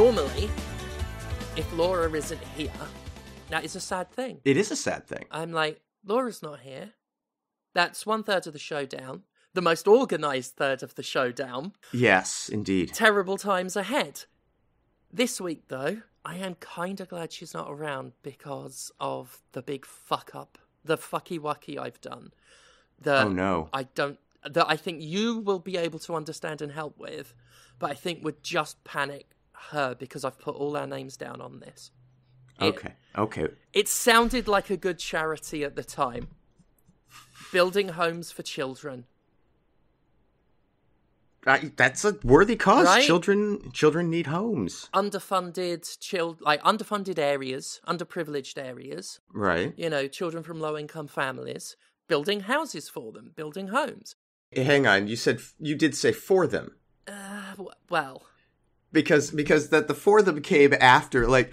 Normally, if Laura isn't here, that is a sad thing. It is a sad thing. I'm like, Laura's not here. That's 1/3 of the show down. The most organised third of the show down. Yes, indeed. Terrible times ahead. This week, though, I am kind of glad she's not around because of the big fuck up, the fucky wucky I've done. Oh no. That I think you will be able to understand and help with, but I think would just panic her because I've put all our names down on this. Okay. It sounded like a good charity at the time. Building homes for children. That's a worthy cause. Right? Children need homes. Underfunded areas, underprivileged areas. Right. You know, children from low-income families. Building houses for them. Building homes. Hang on. You did say for them. Well. Because that the for them came after, like,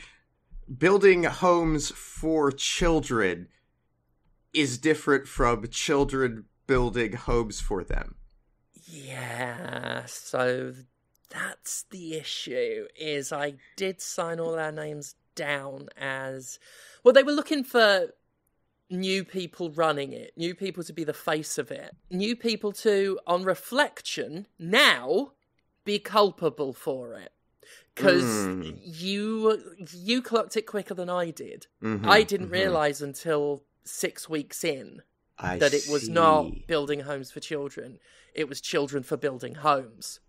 building homes for children is different from children building homes for them. Yeah, so that's the issue, is I did sign all our names down as... Well, they were looking for new people running it, new people to be the face of it, new people to, on reflection, now be culpable for it. Because you clocked it quicker than I did. Mm-hmm, I didn't realise until 6 weeks in that it was not building homes for children. It was children for building homes.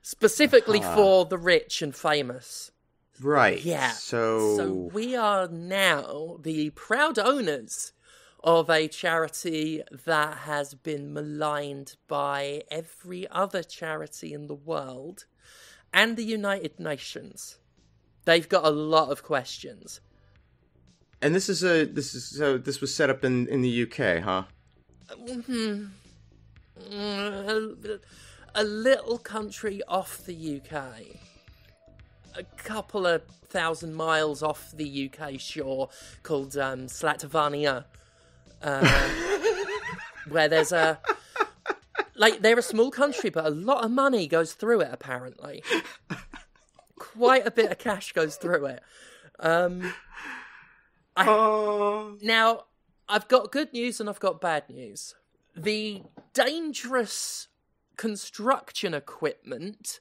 Specifically for the rich and famous. Right. Yeah. So we are now the proud owners of a charity that has been maligned by every other charity in the world and the United Nations. They've got a lot of questions. And this was set up in the UK, huh? Mm-hmm. A little country off the UK. A couple of 1,000 miles off the UK shore called Slatovania. Where there's a... Like, they're a small country, but a lot of money goes through it, apparently. Quite a bit of cash goes through it. Now, I've got good news and I've got bad news. The dangerous construction equipment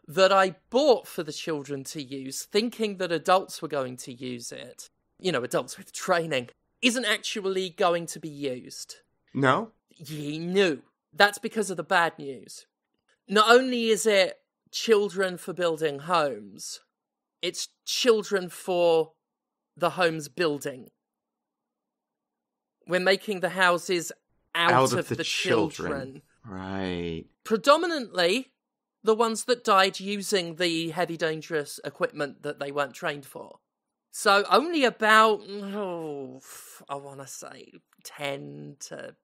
that I bought for the children to use, thinking that adults were going to use it, you know, adults with training, isn't actually going to be used. No? Ye knew. That's because of the bad news. Not only is it children for building homes, it's children for the homes building. We're making the houses out of the children. Right. Predominantly the ones that died using the heavy dangerous equipment that they weren't trained for. So only about, I want to say 10 to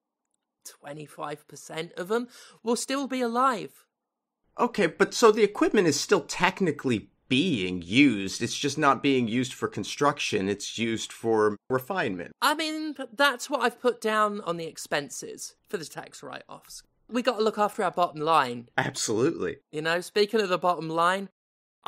25% of them will still be alive. Okay, but so the equipment is still technically being used. It's just not being used for construction. It's used for refinement. I mean, that's what I've put down on the expenses for the tax write-offs. We got to look after our bottom line. Absolutely. You know, speaking of the bottom line,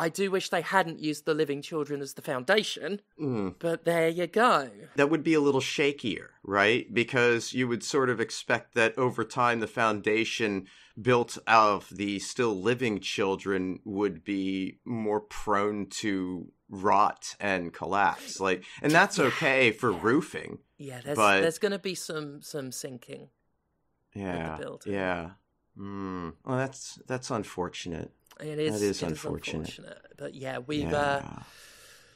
I do wish they hadn't used the living children as the foundation, but there you go. That would be a little shakier, right? Because you would sort of expect that over time the foundation built of the still living children would be more prone to rot and collapse. And that's okay for roofing. Yeah, there's going to be some sinking. Yeah. With the building. Yeah. Well, that's unfortunate. It is. That is unfortunate. But yeah, we've...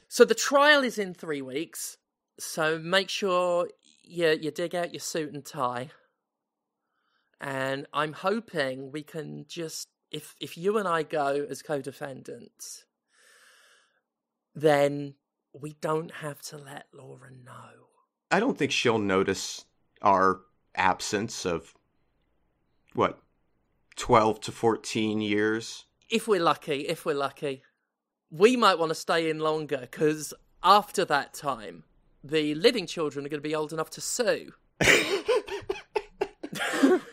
So the trial is in 3 weeks. So make sure you dig out your suit and tie. And I'm hoping we can just... If you and I go as co-defendants, then we don't have to let Laura know. I don't think she'll notice our absence of, 12 to 14 years? If we're lucky. We might want to stay in longer, because after that time, the living children are going to be old enough to sue.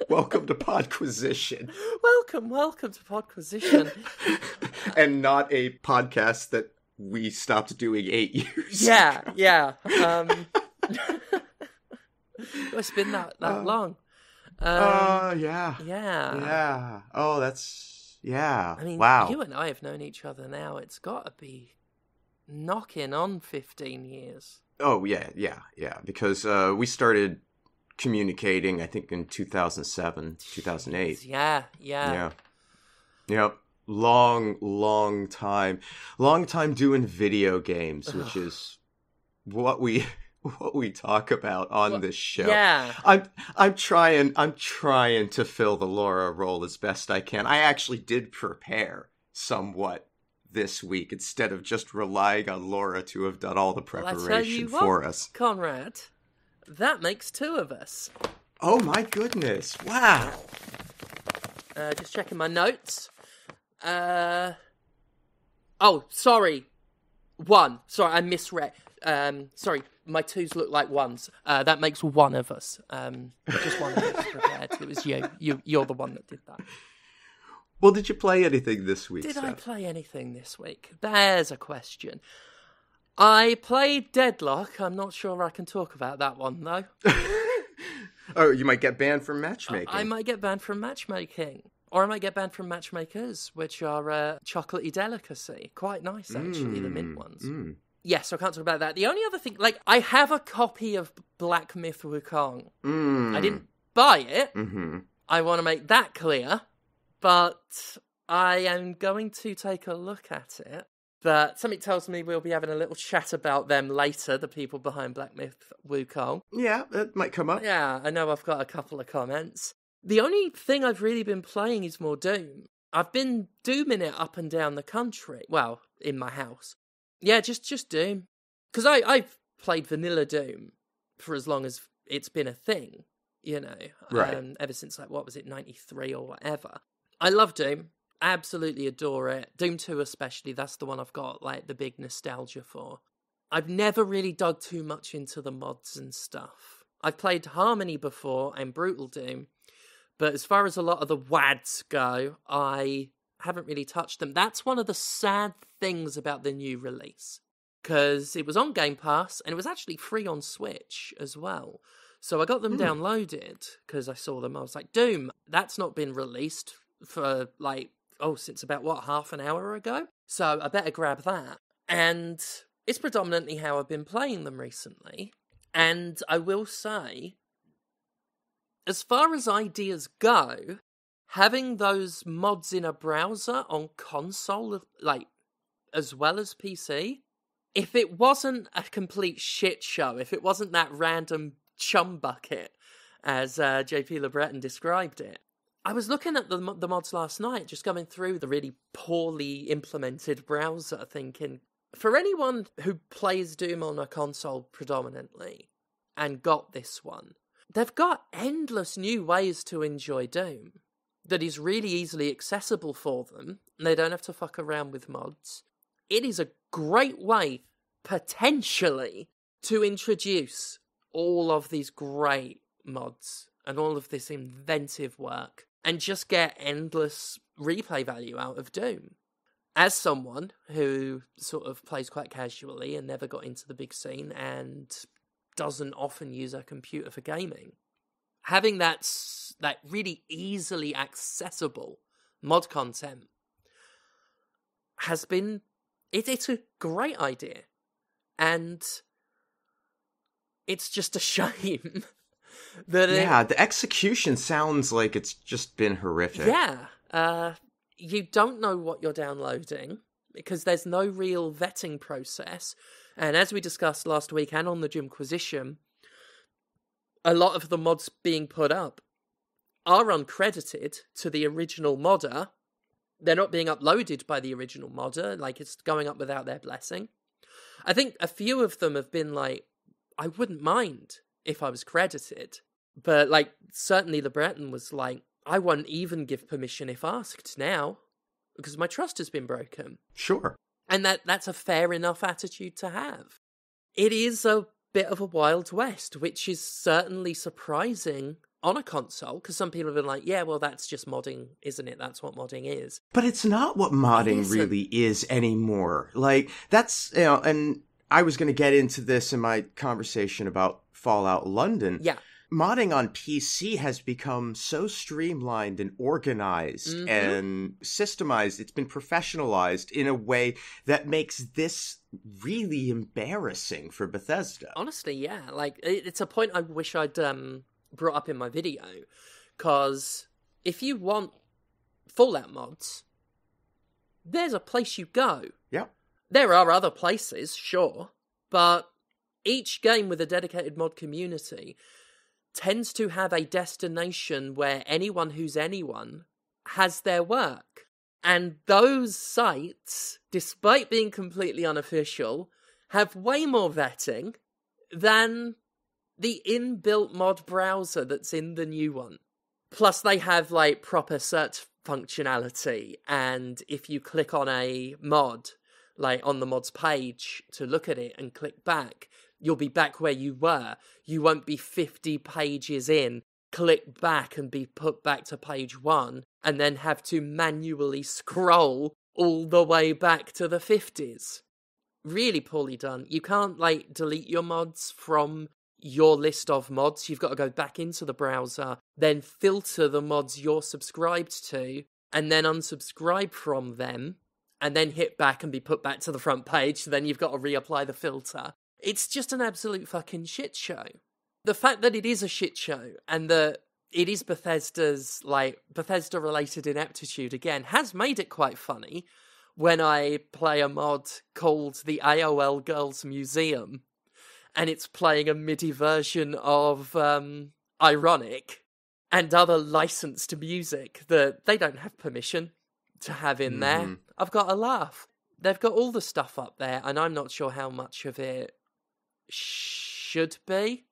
Welcome to Podquisition. Welcome to Podquisition. and not a podcast that we stopped doing 8 years Yeah. It's been that long. Yeah. Yeah. Oh, that's... Yeah. I mean, wow. you and I have known each other now. It's got to be knocking on 15 years. Oh, yeah. Because we started communicating, I think, in 2007, 2008. Yeah. Yep. Long time. Long time doing video games, which is what we talk about on this show. Yeah. I'm trying to fill the Laura role as best I can. I actually did prepare somewhat this week instead of just relying on Laura to have done all the preparation for us. Conrad, that makes 2 of us. Oh my goodness. Wow. Just checking my notes. Oh, sorry. 1. Sorry, I misread. Sorry, my 2s look like 1s. That makes 1 of us. Just 1 of us prepared. It was you. You're the one that did that. Well, did you play anything this week, Did Seth? I play anything this week? There's a question. I played Deadlock. I'm not sure I can talk about that one, though. Oh, you might get banned from matchmaking. I might get banned from matchmaking. Or I might get banned from matchmakers, which are a chocolatey delicacy. Quite nice, actually, the mint ones. Yes, I can't talk about that. The only other thing, I have a copy of Black Myth Wukong. I didn't buy it. I want to make that clear. But I am going to take a look at it. But something tells me we'll be having a little chat about them later, the people behind Black Myth Wukong. Yeah, that might come up. Yeah, I know I've got a couple of comments. The only thing I've really been playing is more Doom. I've been dooming it up and down the country. Well, in my house. Yeah, just Doom. Because I've played vanilla Doom for as long as it's been a thing, you know. Right. Ever since, 93 or whatever. I love Doom. Absolutely adore it. Doom 2 especially, that's the one I've got, the big nostalgia for. I've never really dug too much into the mods and stuff. I've played Harmony before and Brutal Doom, but as far as a lot of the WADs go, I haven't really touched them. That's one of the sad things about the new release, because it was on Game Pass, and it was actually free on Switch as well. So I got them downloaded, because I saw them. I was like, Doom, that's not been released for, since about, half an hour ago? So I better grab that. And it's predominantly how I've been playing them recently. And I will say, as far as ideas go, having those mods in a browser on console, as well as PC, if it wasn't a complete shit show, if it wasn't that random chum bucket, as JP LeBreton described it, I was looking at the mods last night, just going through the really poorly implemented browser, thinking, for anyone who plays Doom on a console predominantly, and got this one, they've got endless new ways to enjoy Doom that is really easily accessible for them, and they don't have to fuck around with mods. It is a great way, potentially, to introduce all of these great mods and all of this inventive work, and just get endless replay value out of Doom. As someone who sort of plays quite casually and never got into the big scene and doesn't often use a computer for gaming, having that really easily accessible mod content has been... It's a great idea. And it's just a shame that the execution sounds like it's just been horrific. Yeah. You don't know what you're downloading because there's no real vetting process. And as we discussed last week and on the Jimquisition, a lot of the mods being put up are uncredited to the original modder. They're not being uploaded by the original modder, it's going up without their blessing. I think a few of them have been I wouldn't mind if I was credited. But, certainly the Breton was I won't even give permission if asked now, because my trust has been broken. Sure. And that's a fair enough attitude to have. It is a bit of a Wild West, which is certainly surprising on a console, because some people have been like, yeah, well, that's just modding, isn't it? That's what modding is. But it's not what modding really is anymore. Like, that's, and I was going to get into this in my conversation about Fallout London. Yeah. Modding on PC has become so streamlined and organized and systemized. It's been professionalized in a way that makes this really embarrassing for Bethesda. Honestly, yeah. Like, it's a point I wish I'd brought up in my video. Because if you want Fallout mods, there's a place you go. Yeah. There are other places, sure. But each game with a dedicated mod community tends to have a destination where anyone who's anyone has their work. And those sites, despite being completely unofficial, have way more vetting than the inbuilt mod browser that's in the new one. Plus they have like proper search functionality, and if you click on a mod, like on the mods page to look at it and click back, you'll be back where you were. You won't be 50 pages in, click back and be put back to page 1, and then have to manually scroll all the way back to the 50s. Really poorly done. You can't, like, delete your mods from your list of mods. You've got to go back into the browser, then filter the mods you're subscribed to, and then unsubscribe from them, and then hit back and be put back to the front page, so then you've got to reapply the filter. It's just an absolute fucking shit show. The fact that it is a shit show, and that it is Bethesda's, like, Bethesda-related ineptitude, again, has made it quite funny when I play a mod called the AOL Girls Museum, and it's playing a MIDI version of Ironic and other licensed music that they don't have permission to have in there. I've got a laugh. They've got all the stuff up there, and I'm not sure how much of it should be.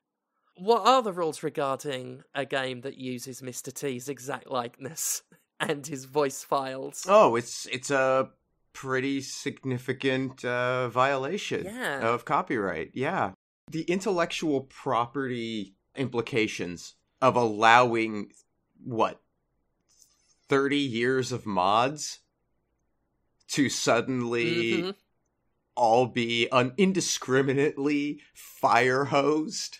What are the rules regarding a game that uses Mr. T's exact likeness and his voice files? Oh, it's a pretty significant violation of copyright. Yeah. The intellectual property implications of allowing, 30 years of to suddenly all be indiscriminately fire hosed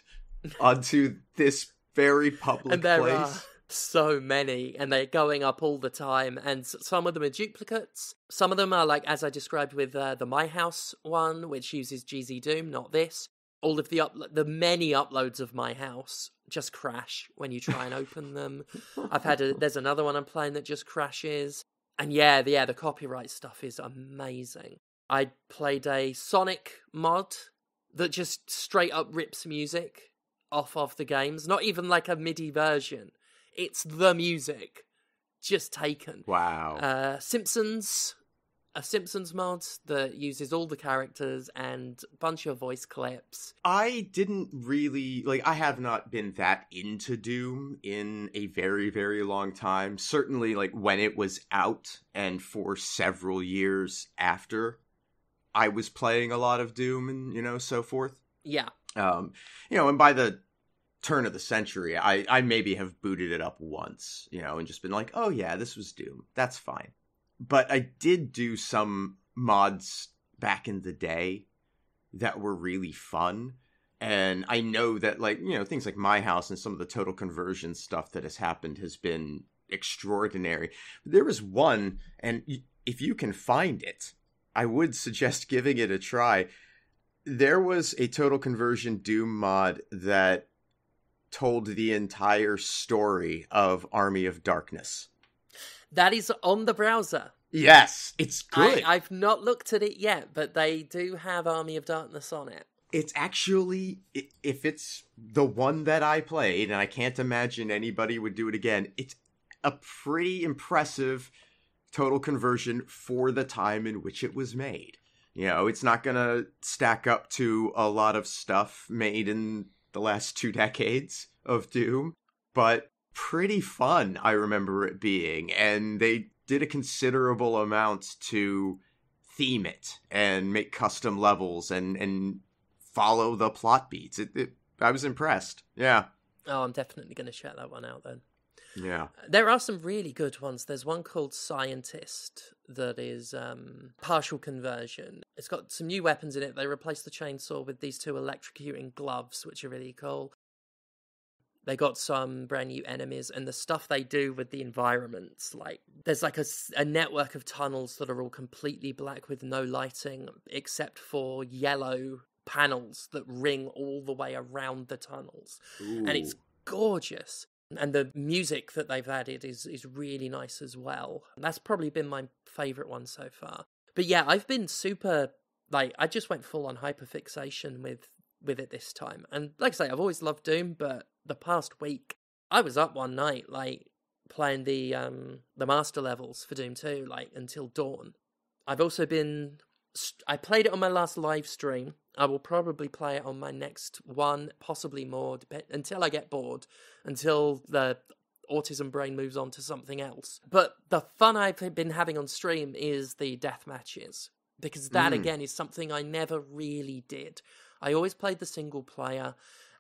onto this very public and there place. Are so many, and they're going up all the time, and some of them are duplicates. Some of them are like, as I described with the My House one, which uses GZ Doom, not this. All of the many uploads of My House just crash when you try and open them. There's another one I'm playing that just crashes. And the copyright stuff is amazing. I played a Sonic mod that just straight up rips music off of the games. Not even like a MIDI version. It's the music just taken. Wow. A Simpsons mod that uses all the characters and a bunch of voice clips. I didn't really, I have not been that into Doom in a very, very long time. Certainly, when it was out and for several years after, I was playing a lot of Doom and, so forth. Yeah. And by the turn of the century, I maybe have booted it up once, and just been like, oh yeah, this was Doom. That's fine. But I did do some mods back in the day that were really fun. And I know that, things like My House and some of the total conversion stuff that has happened has been extraordinary. There was one, and if you can find it, I would suggest giving it a try. There was a total conversion Doom mod that told the entire story of Army of Darkness. That is on the browser. Yes, it's good. I've not looked at it yet, but they do have Army of Darkness on it. It's actually, if it's the one that I played, and I can't imagine anybody would do it again, it's a pretty impressive total conversion for the time in which it was made. It's not going to stack up to a lot of stuff made in the last 2 decades of Doom, but pretty fun, I remember it being, and they did a considerable amount to theme it and make custom levels and follow the plot beats. I was impressed. Yeah. Oh, I'm definitely going to check that one out then. Yeah. There are some really good ones. There's one called Scientist that is partial conversion. It's got some new weapons in it. They replaced the chainsaw with these 2 electrocuting gloves, which are really cool. They got some brand new enemies, and the stuff they do with the environments, like there's like a network of tunnels that are all completely black with no lighting except for yellow panels that ring all the way around the tunnels. Ooh. And it's gorgeous. And the music that they've added is really nice as well. That's probably been my favourite one so far. But yeah, I've been super, like, I just went full on hyperfixation with it this time. And like I say, I've always loved Doom, but the past week, I was up one night, like, playing the master levels for Doom 2, like, until dawn. I've also been... I played it on my last live stream. I will probably play it on my next one, possibly more, until I get bored, until the autism brain moves on to something else. But the fun I've been having on stream is the death matches, because that, again, is something I never really did. I always played the single player,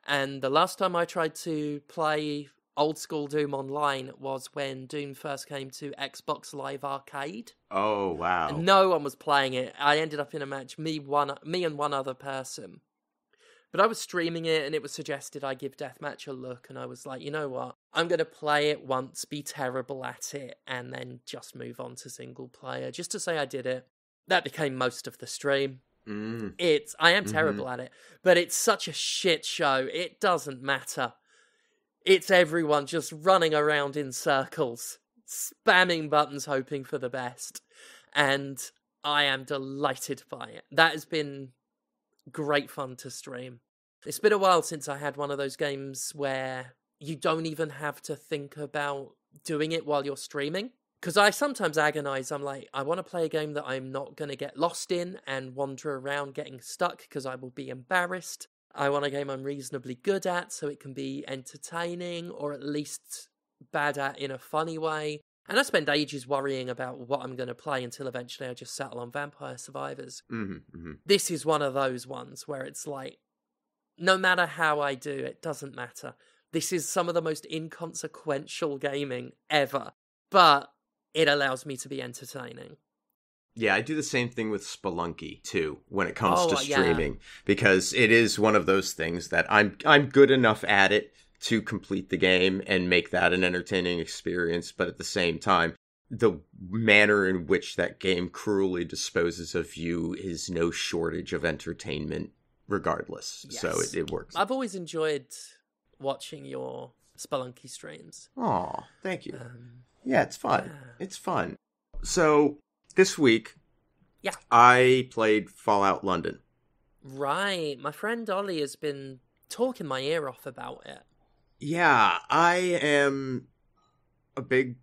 and the last time I tried to play old school Doom online was when Doom first came to Xbox Live Arcade. Oh, wow. And no one was playing it. I ended up in a match, me and one other person. But I was streaming it, and it was suggested I give Deathmatch a look, and I was like, you know what? I'm going to play it once, be terrible at it, and then just move on to single player, just to say I did it. That became most of the stream. I am terrible at it, but it's such a shit show. It doesn't matter. It's everyone just running around in circles, spamming buttons, hoping for the best. And I am delighted by it. That has been great fun to stream. It's been a while since I had one of those games where you don't even have to think about doing it while you're streaming. Because I sometimes agonize. I'm like, I want to play a game that I'm not going to get lost in and wander around getting stuck because I will be embarrassed. I want a game I'm reasonably good at so it can be entertaining or at least bad at in a funny way. And I spend ages worrying about what I'm going to play until eventually I just settle on Vampire Survivors. This is one of those ones where it's like, no matter how I do, it doesn't matter. This is some of the most inconsequential gaming ever, but it allows me to be entertaining. Yeah, I do the same thing with Spelunky, too, when it comes to streaming, because it is one of those things that I'm good enough at it to complete the game and make that an entertaining experience, but at the same time, the manner in which that game cruelly disposes of you is no shortage of entertainment regardless. Yes. So it works. I've always enjoyed watching your Spelunky streams. Aw, thank you. Yeah, it's fun. Yeah. It's fun. So this week, I played Fallout London. Right. My friend Ollie has been talking my ear off about it. Yeah, I am a big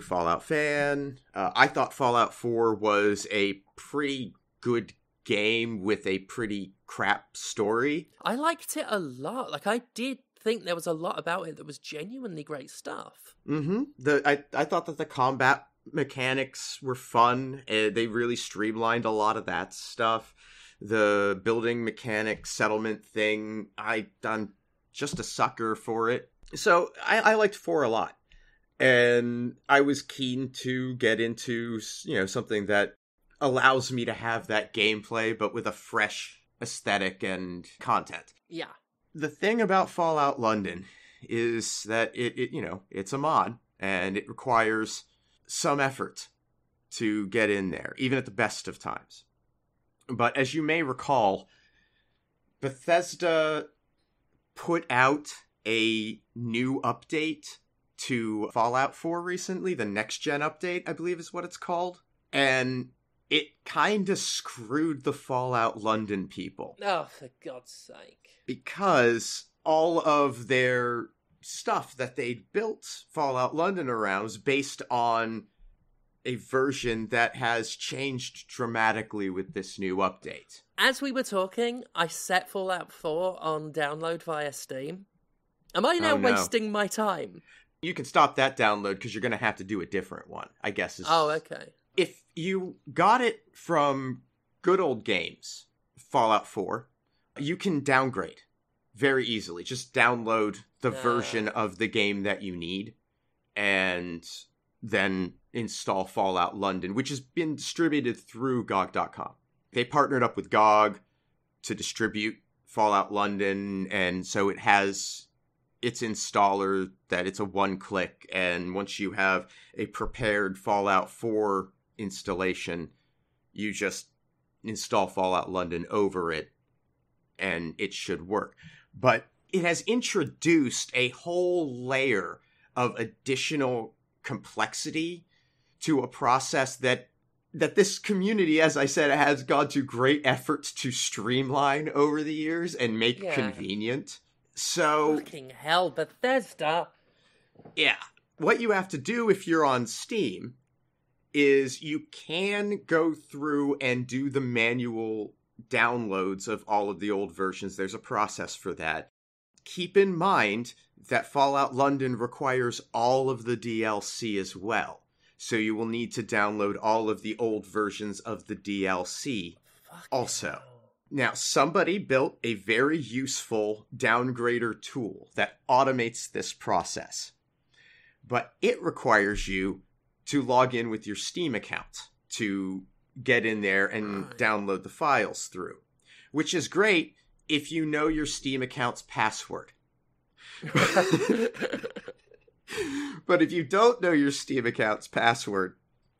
Fallout fan. I thought Fallout 4 was a pretty good game with a pretty crap story. I liked it a lot. Like, I did think there was a lot about it that was genuinely great stuff. I thought that the combat mechanics were fun. They really streamlined a lot of that stuff. The building mechanic settlement thing, I'm just a sucker for it. So I liked 4 a lot. And I was keen to get into, something that allows me to have that gameplay, but with a fresh aesthetic and content. Yeah. The thing about Fallout London is that it's a mod, and it requires some effort to get in there, even at the best of times. But as you may recall, Bethesda put out a new update to Fallout 4 recently, the next-gen update, I believe is what it's called. And it kind of screwed the Fallout London people. Oh, for God's sake. Because all of their stuff that they'd built Fallout London around was based on a version that has changed dramatically with this new update. As we were talking, I set Fallout 4 on download via Steam. Am I now wasting my time? You can stop that download because you're going to have to do a different one, I guess. Oh, okay. If you got it from Good Old Games, Fallout 4, you can downgrade very easily. Just download the Yeah. version of the game that you need and then install Fallout London, which has been distributed through GOG.com. They partnered up with GOG to distribute Fallout London, and so it has its installer that it's a one-click, and once you have a prepared Fallout 4 installation, you just install Fallout London over it, and it should work. But it has introduced a whole layer of additional complexity to a process that this community, as I said, has gone to great efforts to streamline over the years and make convenient. So, fucking hell, Bethesda. Yeah. What you have to do if you're on Steam is you can go through and do the manual downloads of all of the old versions. There's a process for that. Keep in mind that Fallout London requires all of the DLC as well. So you will need to download all of the old versions of the DLC also. Now, somebody built a very useful downgrader tool that automates this process. But it requires you to log in with your Steam account to get in there and download the files through. Which is great if you know your Steam account's password. But if you don't know your Steam account's password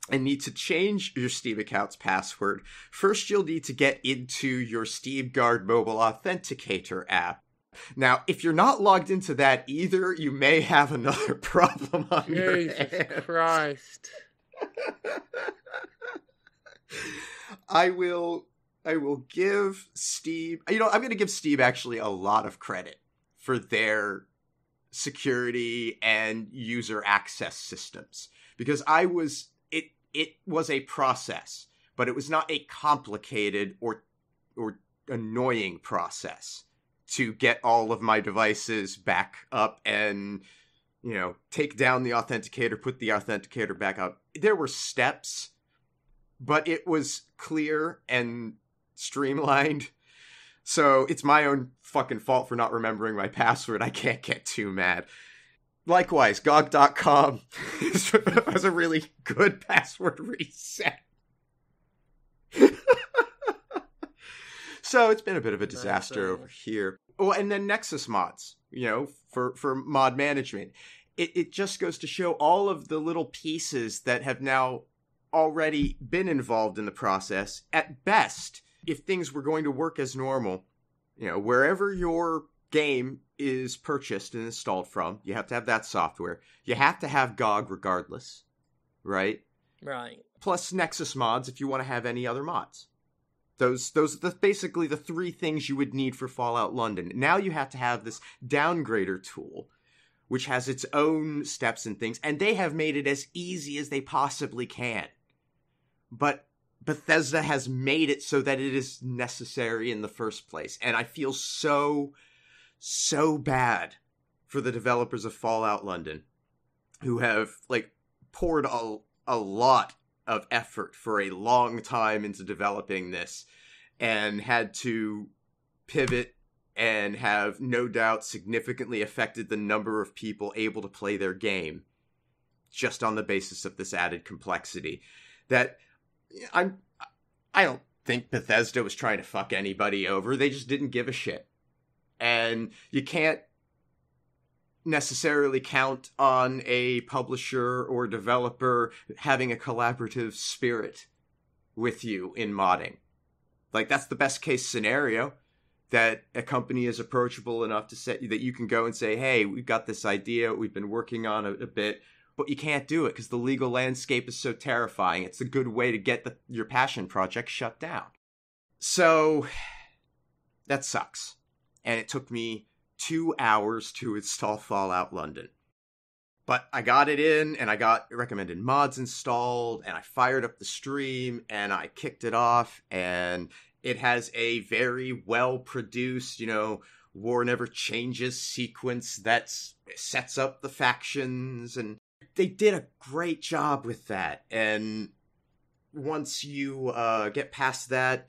and need to change your Steam account's password, first you'll need to get into your Steam Guard mobile authenticator app. Now, if you're not logged into that either, you may have another problem on your hands. Jesus Christ. I will give Steam... I'm going to give Steam actually a lot of credit for their security and user access systems. Because it was a process, but it was not a complicated or annoying process to get all of my devices back up and, take down the authenticator, put the authenticator back up. There were steps, but it was clear and streamlined. So it's my own fucking fault for not remembering my password. I can't get too mad. Likewise, GOG.com has a really good password reset. So it's been a bit of a disaster over here. Oh, and then Nexus mods, for mod management. It just goes to show all of the little pieces that have now already been involved in the process. At best, if things were going to work as normal, wherever your game is purchased and installed from, you have to have that software. You have to have GOG regardless, right? Right. Plus Nexus mods if you want to have any other mods. Those are basically the three things you would need for Fallout London. Now you have to have this downgrader tool, which has its own steps and things, and they have made it as easy as they possibly can. But Bethesda has made it so that it is necessary in the first place. And I feel so bad for the developers of Fallout London, who have, poured a lot of effort for a long time into developing this and had to pivot and have no doubt significantly affected the number of people able to play their game just on the basis of this added complexity. That I don't think Bethesda was trying to fuck anybody over. They just didn't give a shit. And you can't necessarily count on a publisher or developer having a collaborative spirit with you in modding. That's the best case scenario, that a company is approachable enough to say that you can go and say, hey, we've got this idea, we've been working on it a bit, but you can't do it because the legal landscape is so terrifying. It's a good way to get your passion project shut down. So that sucks. And it took me 2 hours to install Fallout London. But I got it in, and I got recommended mods installed, and I fired up the stream, and I kicked it off, and it has a very well-produced, War Never Changes sequence that sets up the factions, and they did a great job with that. And once you get past that,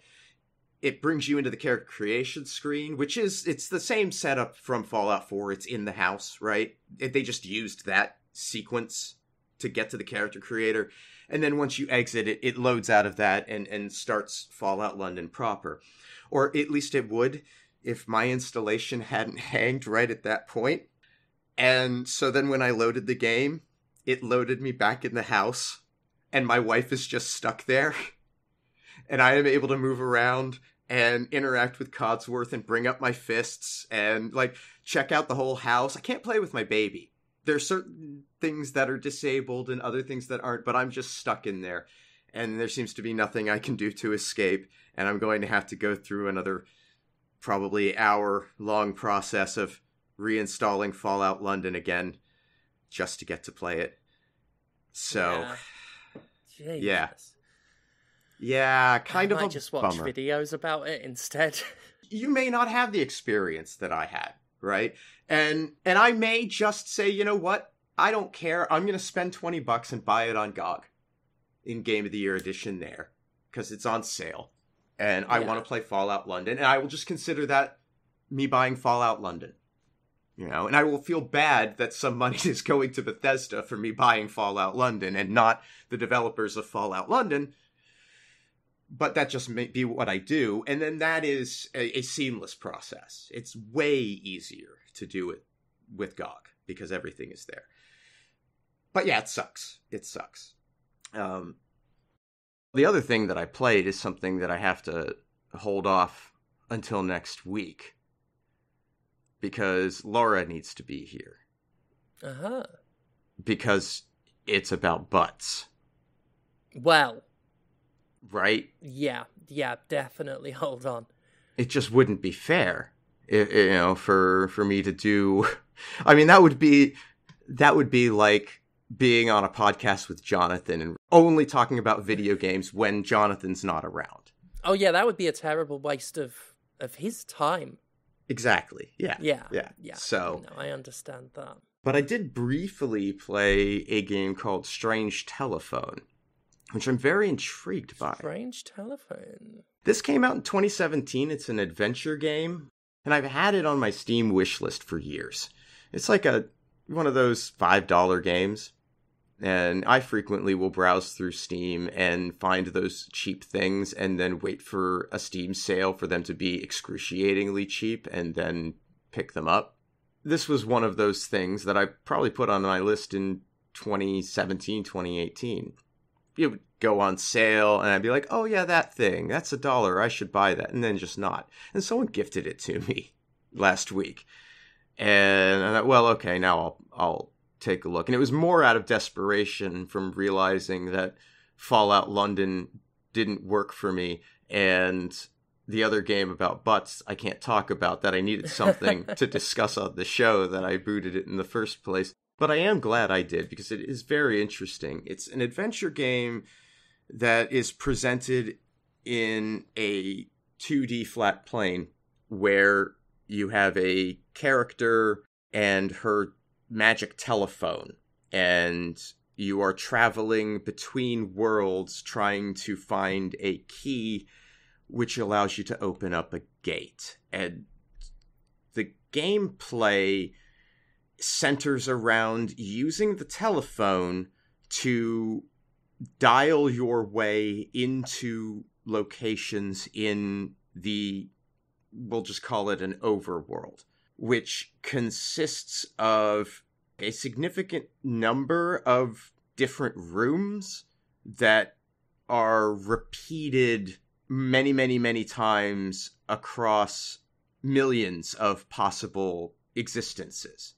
it brings you into the character creation screen, it's the same setup from Fallout 4. It's in the house, right? They just used that sequence to get to the character creator. And then once you exit it, it loads out of that and starts Fallout London proper. Or at least it would if my installation hadn't hanged right at that point. And so then when I loaded the game, it loaded me back in the house, and my wife is just stuck there. And I am able to move around and interact with Codsworth and bring up my fists and, like, check out the whole house. I can't play with my baby. There's certain things that are disabled and other things that aren't, but I'm just stuck in there. And there seems to be nothing I can do to escape. And I'm going to have to go through another probably hour-long process of reinstalling Fallout London again just to get to play it. So, yeah. Yeah, kind of a I might just watch bummer. videos about it instead. You may not have the experience that I had, right? And I may just say, you know what? I don't care. I'm going to spend $20 and buy it on GOG in Game of the Year edition there because it's on sale. And I want to play Fallout London, and I will just consider that me buying Fallout London. You know, and I will feel bad that some money is going to Bethesda for me buying Fallout London and not the developers of Fallout London. But that just may be what I do. And then that is a seamless process. It's way easier to do it with GOG because everything is there. But yeah, it sucks. It sucks. The other thing that I played is something that I have to hold off until next week because Laura needs to be here. Uh-huh. Because it's about butts. Well. Right? Yeah, definitely. Hold on. It just wouldn't be fair, for me to do. I mean, that would be like being on a podcast with Jonathan and only talking about video games when Jonathan's not around. Oh yeah, that would be a terrible waste of his time. Exactly. Yeah. Yeah. So no, I understand that. But I did briefly play a game called Strange Telephone, which I'm very intrigued by. Strange Telephone. This came out in 2017. It's an adventure game, and I've had it on my Steam wishlist for years. It's like one of those $5 games, and I frequently will browse through Steam and find those cheap things and then wait for a Steam sale for them to be excruciatingly cheap and then pick them up. This was one of those things that I probably put on my list in 2017, 2018. It would go on sale, and I'd be like, oh yeah, that thing, that's $1, I should buy that, and then just not. And someone gifted it to me last week. And I thought, well, okay, now I'll take a look. And it was more out of desperation from realizing that Fallout London didn't work for me, and the other game about butts I can't talk about, that I needed something to discuss on the show, that I booted it in the first place. But I am glad I did, because it is very interesting. It's an adventure game that is presented in a 2D flat plane where you have a character and her magic telephone, and you are traveling between worlds trying to find a key which allows you to open up a gate. And the gameplay centers around using the telephone to dial your way into locations in we'll just call it an overworld, which consists of a significant number of different rooms that are repeated many, many, many times across millions of possible existences.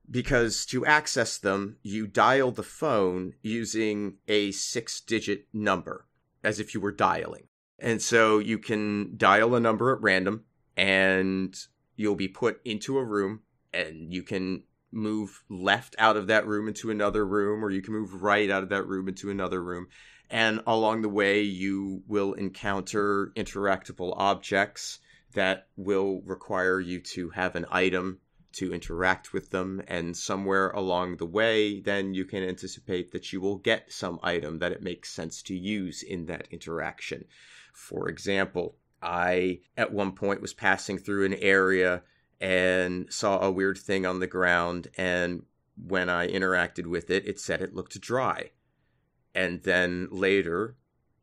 Because to access them, you dial the phone using a 6-digit number, as if you were dialing. And so you can dial a number at random, and you'll be put into a room, and you can move left out of that room into another room, or you can move right out of that room into another room. And along the way, you will encounter interactable objects that will require you to have an item to interact with them, and somewhere along the way, then you can anticipate that you will get some item that it makes sense to use in that interaction. For example, I, at one point, was passing through an area and saw a weird thing on the ground, and when I interacted with it, it said it looked dry. And then later,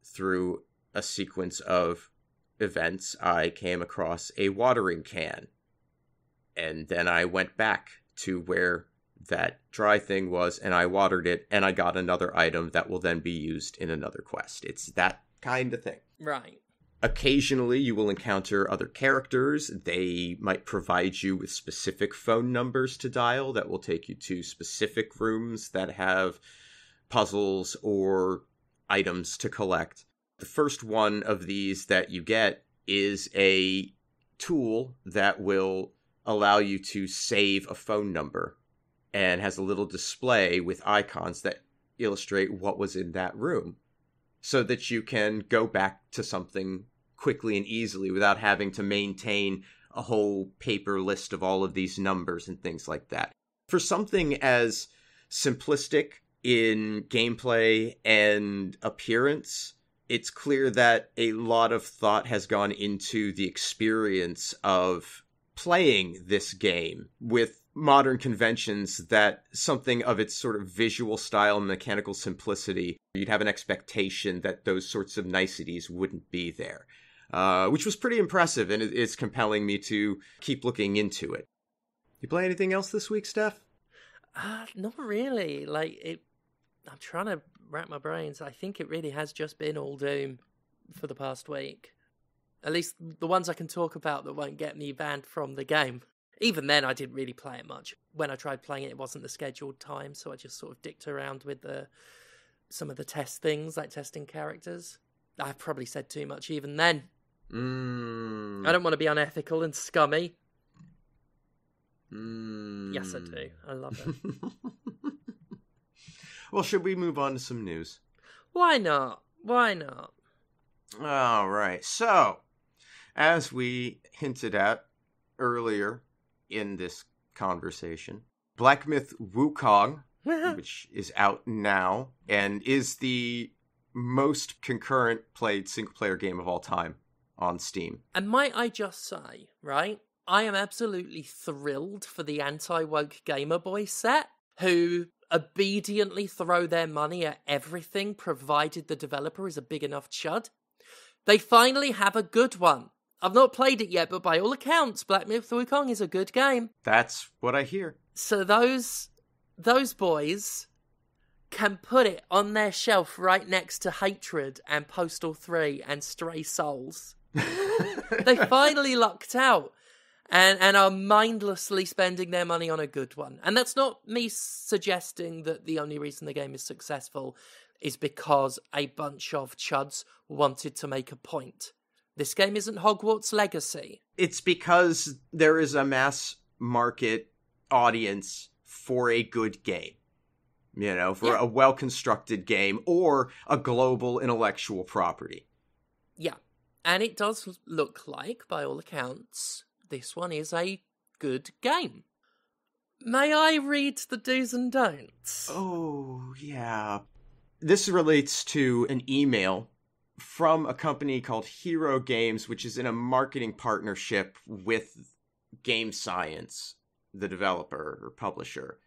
through a sequence of events, I came across a watering can. And then I went back to where that dry thing was, and I watered it, and I got another item that will then be used in another quest. It's that kind of thing. Right. Occasionally, you will encounter other characters. They might provide you with specific phone numbers to dial that will take you to specific rooms that have puzzles or items to collect. The first one of these that you get is a tool that will allow you to save a phone number and has a little display with icons that illustrate what was in that room so that you can go back to something quickly and easily without having to maintain a whole paper list of all of these numbers and things like that. For something as simplistic in gameplay and appearance, it's clear that a lot of thought has gone into the experience of playing this game with modern conventions that something of its sort of visual style and mechanical simplicity, you'd have an expectation that those sorts of niceties wouldn't be there, which was pretty impressive, and it's compelling me to keep looking into it. You play anything else this week, Steph? Not really. I'm trying to rack my brains. I think it really has just been all Doom for the past week. At least the ones I can talk about that won't get me banned from the game. Even then, I didn't really play it much. When I tried playing it, it wasn't the scheduled time, so I just sort of dicked around with some of the test things, like testing characters. I've probably said too much even then. I don't want to be unethical and scummy. Yes, I do. I love it. Well, should we move on to some news? Why not? Why not? All right. So, as we hinted at earlier in this conversation, Black Myth Wukong, which is out now and is the most concurrent played single-player game of all time on Steam. And might I just say, right, I am absolutely thrilled for the anti-woke gamer boy set, who obediently throw their money at everything provided the developer is a big enough chud. They finally have a good one. I've not played it yet, but by all accounts, Black Myth Wukong is a good game. That's what I hear. So those boys can put it on their shelf right next to Hatred and Postal 3 and Stray Souls. They finally lucked out and are mindlessly spending their money on a good one. And that's not me suggesting that the only reason the game is successful is because a bunch of chuds wanted to make a point. This game isn't Hogwarts Legacy. It's because there is a mass market audience for a good game. You know, for a well-constructed game or a global intellectual property. Yeah. And it does look like, by all accounts, this one is a good game. May I read the do's and don'ts? Oh, yeah. This relates to an email from a company called Hero Games, which is in a marketing partnership with Game Science, the developer or publisher,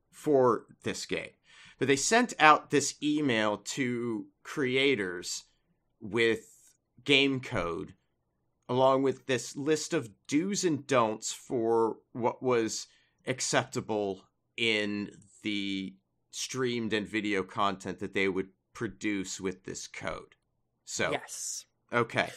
for this game. But they sent out this email to creators with game code, along with this list of do's and don'ts for what was acceptable in the streamed and video content that they would produce with this code. So, yes. Okay.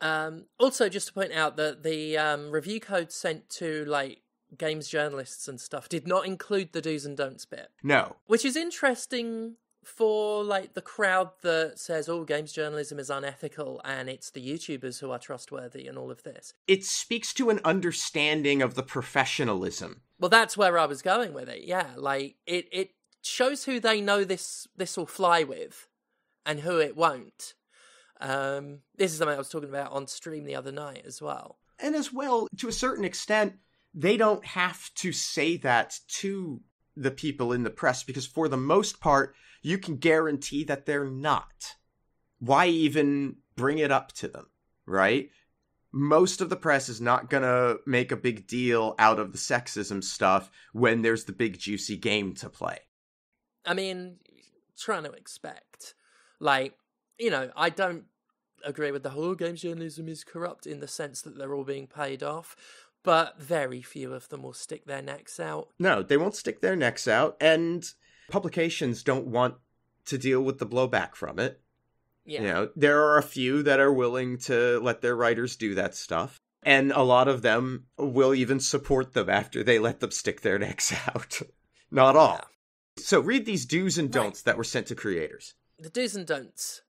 Also, just to point out that the review code sent to, games journalists and stuff did not include the do's and don'ts bit. No. Which is interesting for, the crowd that says, games journalism is unethical and it's the YouTubers who are trustworthy and all of this. It speaks to an understanding of the professionalism. Well, that's where I was going with it, yeah. It shows who they know this will fly with and who it won't. This is something I was talking about on stream the other night as well. And as well, to a certain extent, they don't have to say that to the people in the press because for the most part, you can guarantee that they're not. Why even bring it up to them? right? Most of the press is not going to make a big deal out of the sexism stuff when there's the big juicy game to play. I mean, trying to expect. Like, I don't agree with the whole game journalism is corrupt in the sense that they're all being paid off, but very few of them will stick their necks out. No, they won't stick their necks out, and publications don't want to deal with the blowback from it. Yeah. There are a few that are willing to let their writers do that stuff. And a lot of them will even support them after they let them stick their necks out. Not all. Yeah. So read these do's and don'ts that were sent to creators. The do's and don'ts.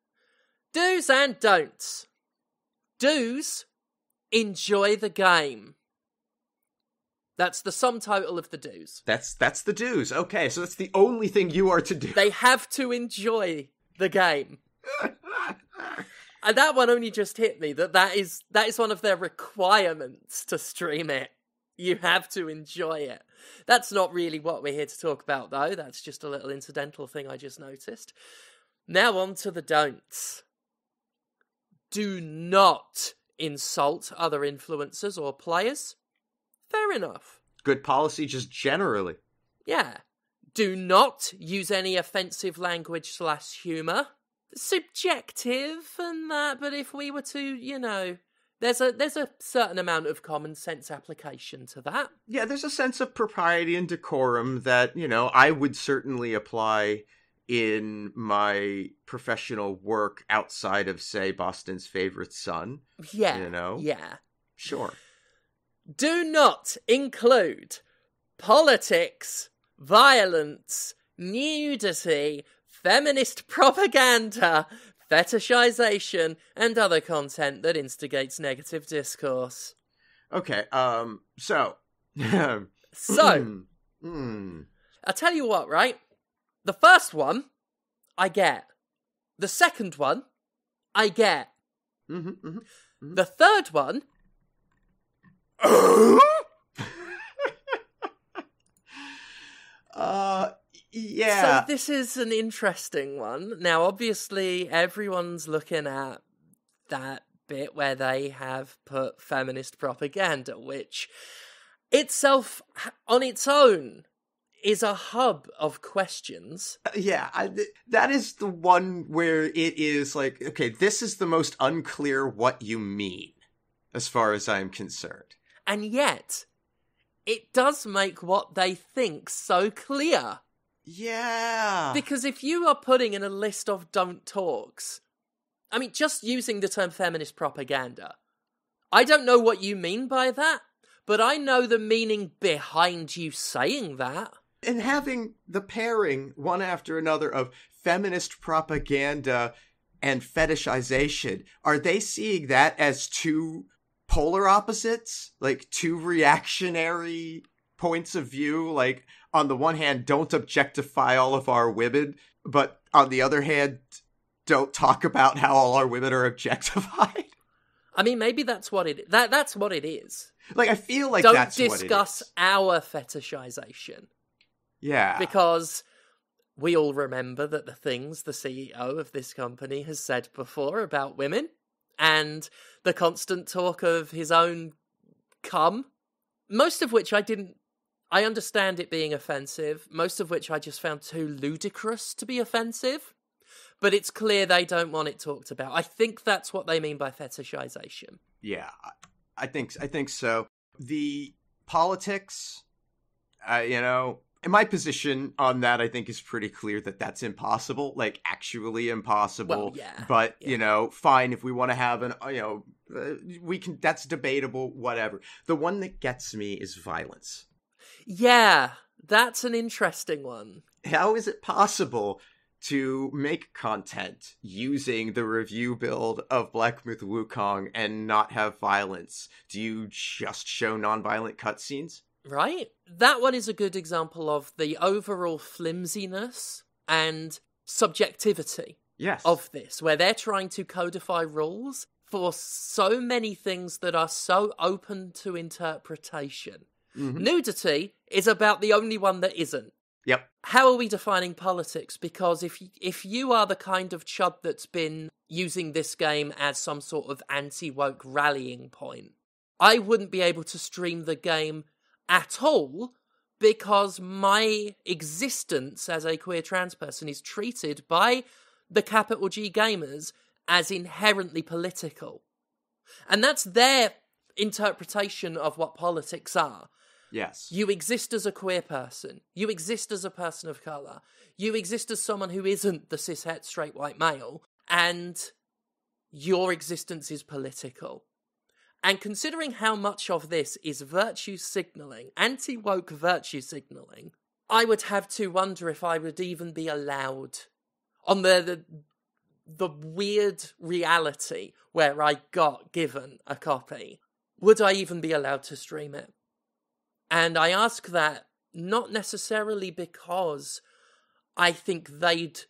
Do's and don'ts. Do's, enjoy the game. That's the sum total of the do's. That's the do's. Okay, so that's the only thing you are to do. They have to enjoy the game. And that one only just hit me, that is one of their requirements to stream it. You have to enjoy it. That's not really what we're here to talk about, though. That's just a little incidental thing I just noticed. Now on to the don'ts. Do not insult other influencers or players. Fair enough. Good policy just generally. Yeah. Do not use any offensive language / humour. Subjective and that, but if we were to, there's a certain amount of common sense application to that. Yeah, there's a sense of propriety and decorum that, I would certainly apply in my professional work outside of, say, Boston's Favorite Son. Yeah. Yeah. Sure. Do not include politics, violence, nudity, feminist propaganda, fetishization, and other content that instigates negative discourse. Okay, so... I'll tell you what, right? The first one, I get. The second one, I get. The third one... Yeah. So this is an interesting one. Now, obviously, everyone's looking at that bit where they have put feminist propaganda, which itself, on its own, is a hub of questions. That is the one where it is like, okay, this is the most unclear what you mean, as far as I'm concerned. And yet, it does make what they think so clear. Yeah. Because if you are putting in a list of don't talks, I mean, just using the term feminist propaganda, I don't know what you mean by that, but I know the meaning behind you saying that. And having the pairing, one after another, of feminist propaganda and fetishization, are they seeing that as two polar opposites? Like two reactionary points of view? Like, on the one hand, don't objectify all of our women, but on the other hand, don't talk about how all our women are objectified? I mean, maybe that's what that's what it is. Like, I feel like don't that's what it is. Don't discuss our fetishization. Yeah. Because we all remember that the things the CEO of this company has said before about women, and the constant talk of his own cum, most of which I understand it being offensive, most of which I just found too ludicrous to be offensive, but it's clear they don't want it talked about. I think that's what they mean by fetishization. Yeah, I think so. The politics, and my position on that, I think, is pretty clear that that's impossible, like actually impossible. Well, yeah. But, fine, if we want to have we can, that's debatable, whatever. The one that gets me is violence. Yeah, that's an interesting one. How is it possible to make content using the review build of Black Myth Wukong and not have violence? Do you just show non-violent cutscenes? Right? That one is a good example of the overall flimsiness and subjectivity of this, where they're trying to codify rules for so many things that are so open to interpretation. Mm-hmm. Nudity is about the only one that isn't. Yep. How are we defining politics? Because if you are the kind of chud that's been using this game as some sort of anti-woke rallying point, I wouldn't be able to stream the game at all because my existence as a queer trans person is treated by the capital G gamers as inherently political. And that's their interpretation of what politics are. Yes. You exist as a queer person. You exist as a person of colour. You exist as someone who isn't the cishet straight white male. And your existence is political. And considering how much of this is virtue signalling, anti-woke virtue signalling, I would have to wonder if I would even be allowed on the weird reality where I got given a copy. Would I even be allowed to stream it? And I ask that not necessarily because I think they'd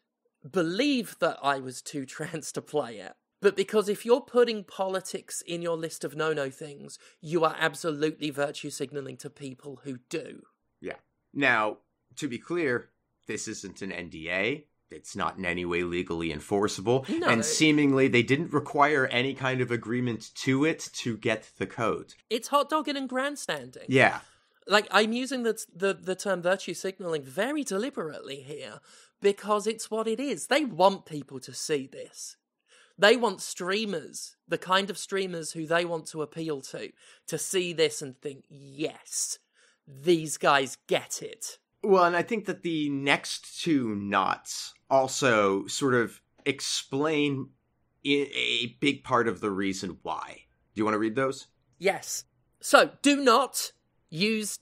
believe that I was too trans to play it, but because if you're putting politics in your list of no-no things, you are absolutely virtue signaling to people who do. Yeah. Now, to be clear, this isn't an NDA. It's not in any way legally enforceable. No. And seemingly they didn't require any kind of agreement to it to get the code. It's hot dogging and grandstanding. Yeah. Like, I'm using the term virtue signaling very deliberately here because it's what it is. They want people to see this. They want streamers, the kind of streamers who they want to appeal to see this and think, yes, these guys get it. Well, and I think that the next two knots also sort of explain a big part of the reason why. Do you want to read those? Yes. So, do not use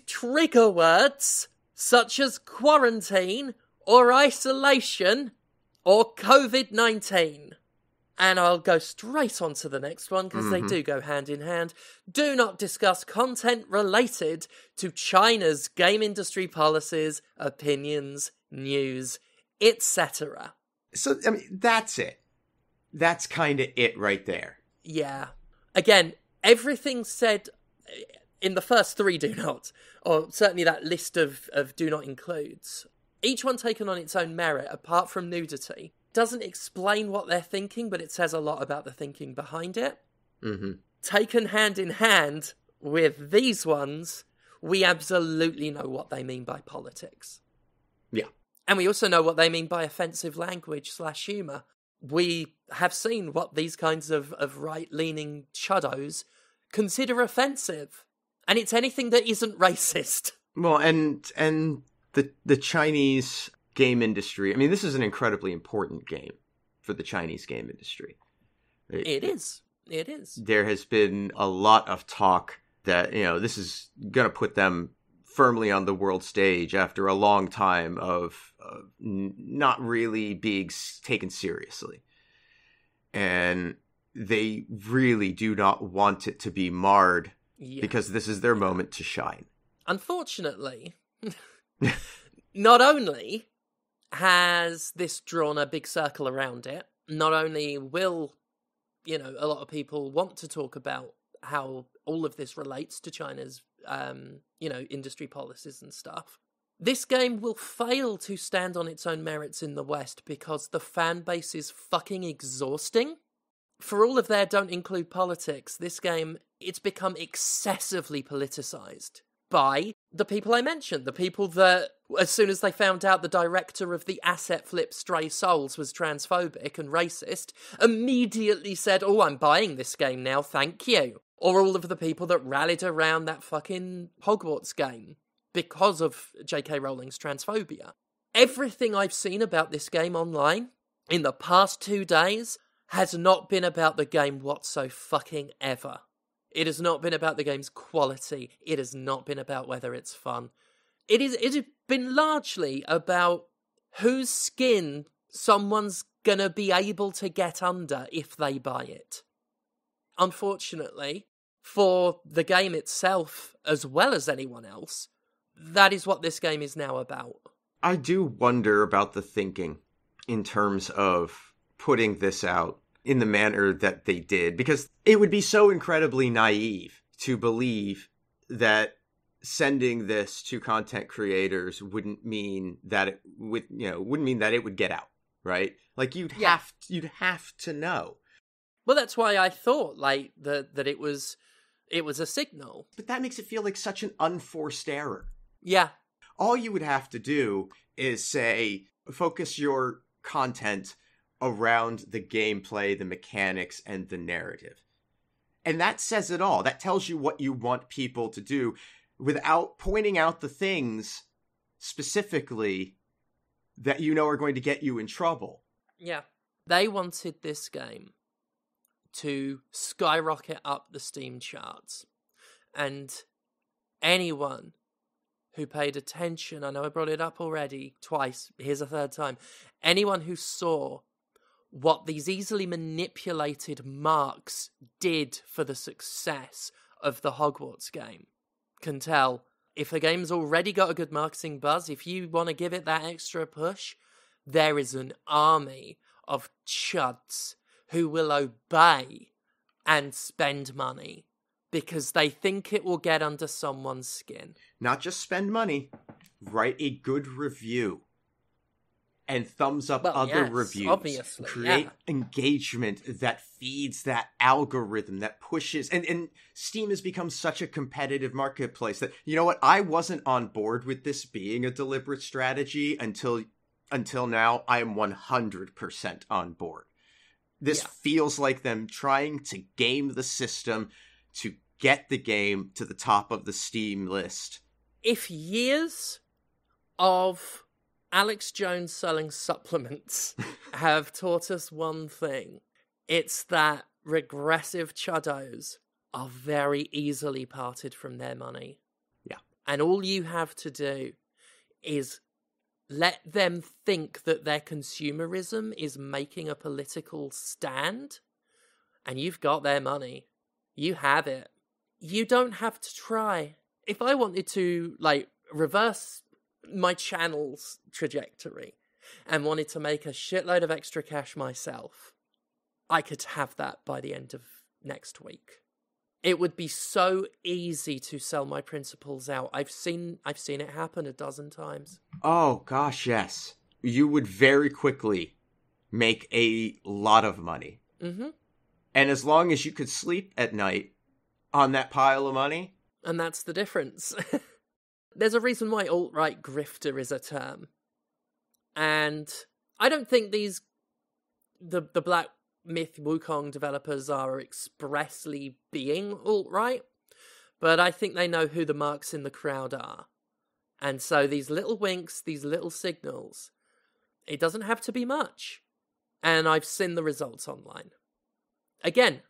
trigger words such as quarantine or isolation or COVID-19. And I'll go straight on to the next one because they do go hand in hand. Do not discuss content related to China's game industry policies, opinions, news, etc. So, I mean, that's it. That's kind of it right there. Yeah. Again, everything said in the first three do not, or certainly that list of do not includes, each one taken on its own merit, apart from nudity, doesn't explain what they're thinking, but it says a lot about the thinking behind it. Mm-hmm. Taken hand in hand with these ones, we absolutely know what they mean by politics. Yeah. And we also know what they mean by offensive language / humour. We have seen what these kinds of right-leaning chuddos consider offensive. And it's anything that isn't racist. Well, and the Chinese game industry, I mean, this is an incredibly important game for the Chinese game industry. It is. There has been a lot of talk that, you know, this is going to put them firmly on the world stage after a long time of not really being taken seriously. And they really do not want it to be marred because this is their moment to shine. Unfortunately, not only has this drawn a big circle around it, not only will, you know, a lot of people want to talk about how all of this relates to China's, you know, industry policies and stuff, this game will fail to stand on its own merits in the West because the fan base is fucking exhausting. For all of their don't include politics, this game, it's become excessively politicized by the people I mentioned. The people that, as soon as they found out the director of the asset flip Stray Souls was transphobic and racist, immediately said, oh, I'm buying this game now, thank you. Or all of the people that rallied around that fucking Hogwarts game because of J.K. Rowling's transphobia. Everything I've seen about this game online in the past 2 days has not been about the game whatso-fucking-ever. It has not been about the game's quality. It has not been about whether it's fun. It has been largely about whose skin someone's gonna be able to get under if they buy it. Unfortunately, for the game itself, as well as anyone else, that is what this game is now about. I do wonder about the thinking in terms of putting this out in the manner that they did, because it would be so incredibly naive to believe that sending this to content creators wouldn't mean that it would get out, right? Like you'd have to know. Well, that's why I thought like that it was a signal. But that makes it feel like such an unforced error. Yeah. All you would have to do is say, focus your content around the gameplay, the mechanics, and the narrative. And that says it all. That tells you what you want people to do without pointing out the things specifically that you know are going to get you in trouble. Yeah. They wanted this game to skyrocket up the Steam charts. And anyone who paid attention, I know I brought it up already twice, here's a third time, anyone who saw what these easily manipulated marks did for the success of the Hogwarts game can tell if the game's already got a good marketing buzz, if you want to give it that extra push, there is an army of chuds who will obey and spend money because they think it will get under someone's skin. Not just spend money, write a good review. And thumbs up other reviews. Obviously, create engagement that feeds that algorithm, that pushes. And Steam has become such a competitive marketplace that, you know what, I wasn't on board with this being a deliberate strategy until now. I am 100% on board. This feels like them trying to game the system to get the game to the top of the Steam list. If years of Alex Jones selling supplements have taught us one thing, it's that regressive chuddos are very easily parted from their money. Yeah. And all you have to do is let them think that their consumerism is making a political stand, and you've got their money. You have it. You don't have to try. If I wanted to, reverse my channel's trajectory and wanted to make a shitload of extra cash myself, I could have that by the end of next week. It would be so easy to sell my principles out. I've seen it happen a dozen times. Oh gosh, yes. You would very quickly make a lot of money. Mm-hmm. And as long as you could sleep at night on that pile of money. And that's the difference. There's a reason why alt-right grifter is a term. And I don't think the Black Myth Wukong developers are expressly being alt-right, but I think they know who the marks in the crowd are. And so these little winks, these little signals, it doesn't have to be much. And I've seen the results online. Again,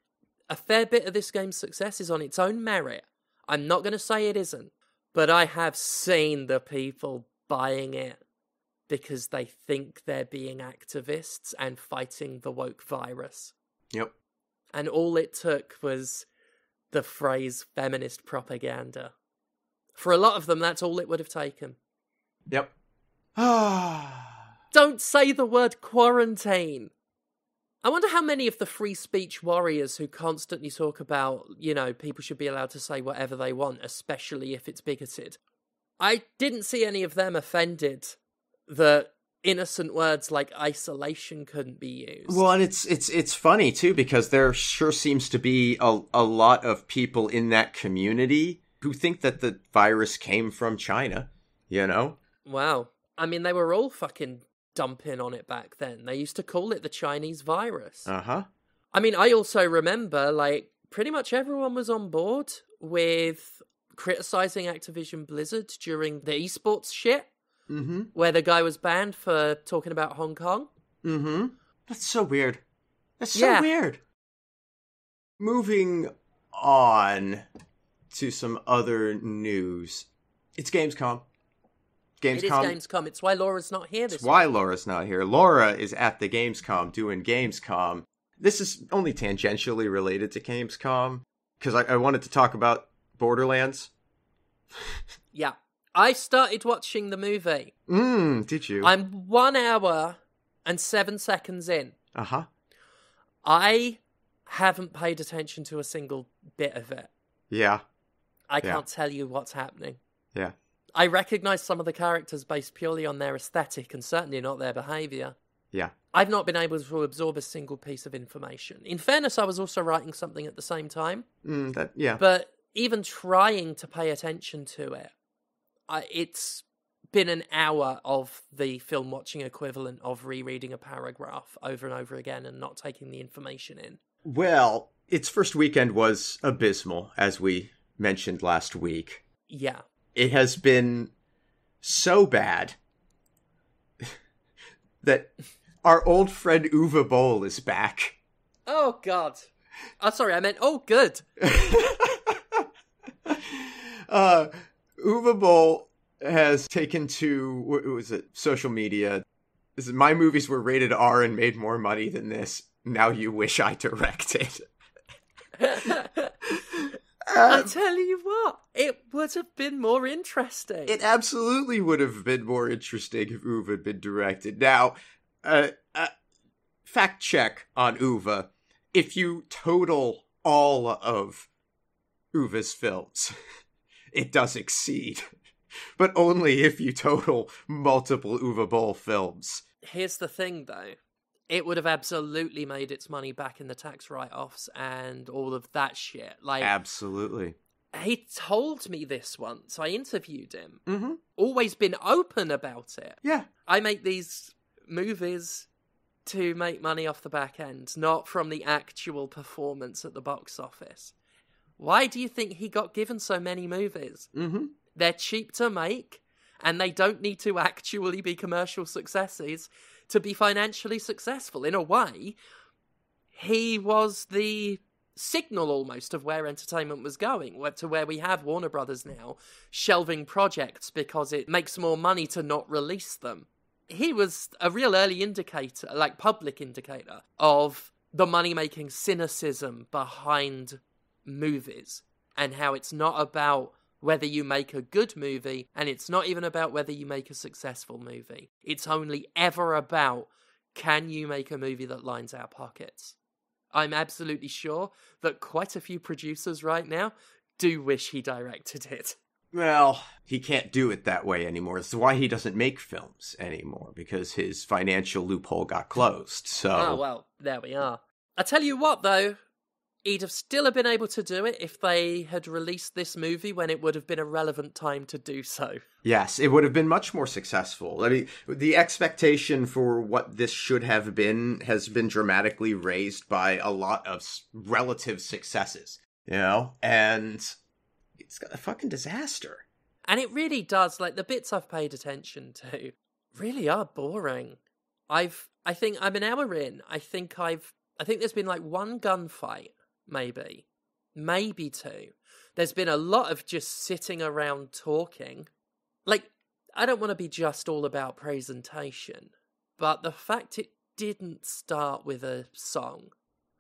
a fair bit of this game's success is on its own merit. I'm not going to say it isn't. But I have seen the people buying it because they think they're being activists and fighting the woke virus. Yep. And all it took was the phrase feminist propaganda. For a lot of them, that's all it would have taken. Yep. Don't say the word quarantine. I wonder how many of the free speech warriors who constantly talk about, people should be allowed to say whatever they want, especially if it's bigoted. I didn't see any of them offended that innocent words like isolation couldn't be used. Well, and it's funny, too, because there sure seems to be a lot of people in that community who think that the virus came from China, Wow. I mean, they were all fucking dumping on it back then. They used to call it the Chinese virus. Uh-huh. I mean, I also remember, pretty much everyone was on board with criticizing Activision Blizzard during the esports shit, where the guy was banned for talking about Hong Kong. Mm-hmm. That's so weird. That's so weird. Moving on to some other news. It's Gamescom. It is Gamescom. It's why Laura's not here this week. It's why Laura's not here. Laura is at the Gamescom doing Gamescom. This is only tangentially related to Gamescom, because I wanted to talk about Borderlands. Yeah. I started watching the movie. Did you? I'm 1 hour and 7 seconds in. Uh-huh. I haven't paid attention to a single bit of it. Yeah. I can't tell you what's happening. Yeah. I recognize some of the characters based purely on their aesthetic and certainly not their behavior. Yeah. I've not been able to absorb a single piece of information. In fairness, I was also writing something at the same time. But even trying to pay attention to it, it's been an hour of the film watching equivalent of rereading a paragraph over and over again and not taking the information in. Well, its first weekend was abysmal, as we mentioned last week. Yeah. It has been so bad that our old friend Uwe Boll is back. Oh, God. Oh, sorry, I meant, oh, good. Uwe Boll has taken to, what was it, social media. This is, my movies were rated R and made more money than this. Now you wish I directed. I tell you what, it would have been more interesting. It absolutely would have been more interesting if Uwe had been directed. Now, fact check on Uwe. If you total all of Uwe's films, it does exceed. But only if you total multiple Uwe Boll films. Here's the thing, though. It would have absolutely made its money back in the tax write-offs and all of that shit. Like, absolutely. He told me this once. I interviewed him. Mm-hmm. Always been open about it. Yeah. I make these movies to make money off the back end, not from the actual performance at the box office. Why do you think he got given so many movies? Mm-hmm. They're cheap to make, and they don't need to actually be commercial successes to be financially successful. In a way, he was the signal almost of where entertainment was going, to where we have Warner Brothers now shelving projects because it makes more money to not release them. He was a real early indicator, like public indicator, of the money-making cynicism behind movies and how it's not about whether you make a good movie, and it's not even about whether you make a successful movie. It's only ever about, can you make a movie that lines our pockets? I'm absolutely sure that quite a few producers right now do wish he directed it. Well, he can't do it that way anymore. That's why he doesn't make films anymore, because his financial loophole got closed, so... Oh, well, there we are. I tell you what, though, he'd have still been able to do it if they had released this movie when it would have been a relevant time to do so. Yes, it would have been much more successful. I mean, the expectation for what this should have been has been dramatically raised by a lot of relative successes, you know? And it's got a fucking disaster. And it really does, like, the bits I've paid attention to really are boring. I think I'm an hour in. I think there's been like one gunfight. Maybe two. There's been a lot of just sitting around talking. Like, I don't want to be just all about presentation, but the fact it didn't start with a song.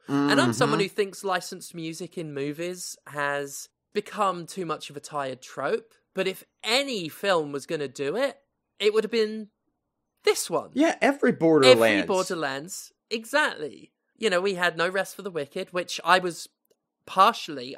Mm-hmm. And I'm someone who thinks licensed music in movies has become too much of a tired trope, but if any film was going to do it, it would have been this one. Yeah, every Borderlands. Every Borderlands, exactly. You know, we had No Rest for the Wicked, which I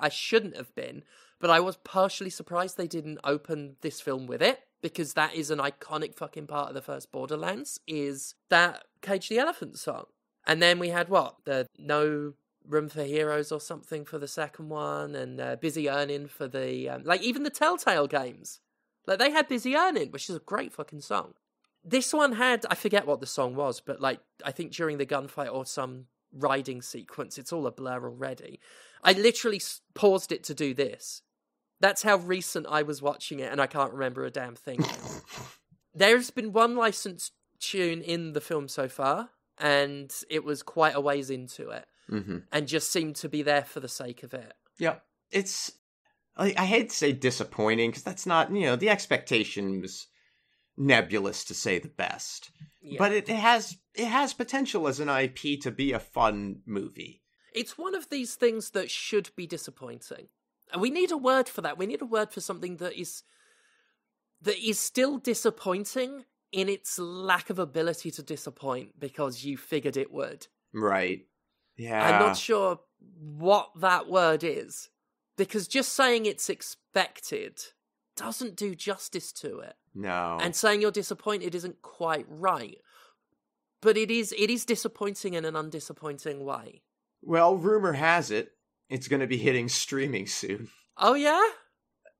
shouldn't have been, but I was partially surprised they didn't open this film with it, because that is an iconic fucking part of the first Borderlands, is that Cage the Elephant song. And then we had the No Room for Heroes or something for the second one, and Busy Earning for the, even the Telltale games. Like, they had Busy Earning, which is a great fucking song. This one had, I forget what the song was, but I think during the gunfight or some riding sequence, it's all a blur already. I literally paused it to do this. That's how recent I was watching it, and I can't remember a damn thing. There's been one licensed tune in the film so far, and it was quite a ways into it, and just seemed to be there for the sake of it. Yeah, it's, I hate to say disappointing, because that's not, the expectation was nebulous to say the best. Yeah. But it has potential as an IP to be a fun movie. It's one of these things that should be disappointing. And we need a word for that. We need a word for something that is still disappointing in its lack of ability to disappoint because you figured it would. Right. Yeah. I'm not sure what that word is. Because just saying it's expected doesn't do justice to it. No. And saying you're disappointed isn't quite right. But it is disappointing in an undisappointing way. Well, rumor has it, it's going to be hitting streaming soon. Oh, yeah?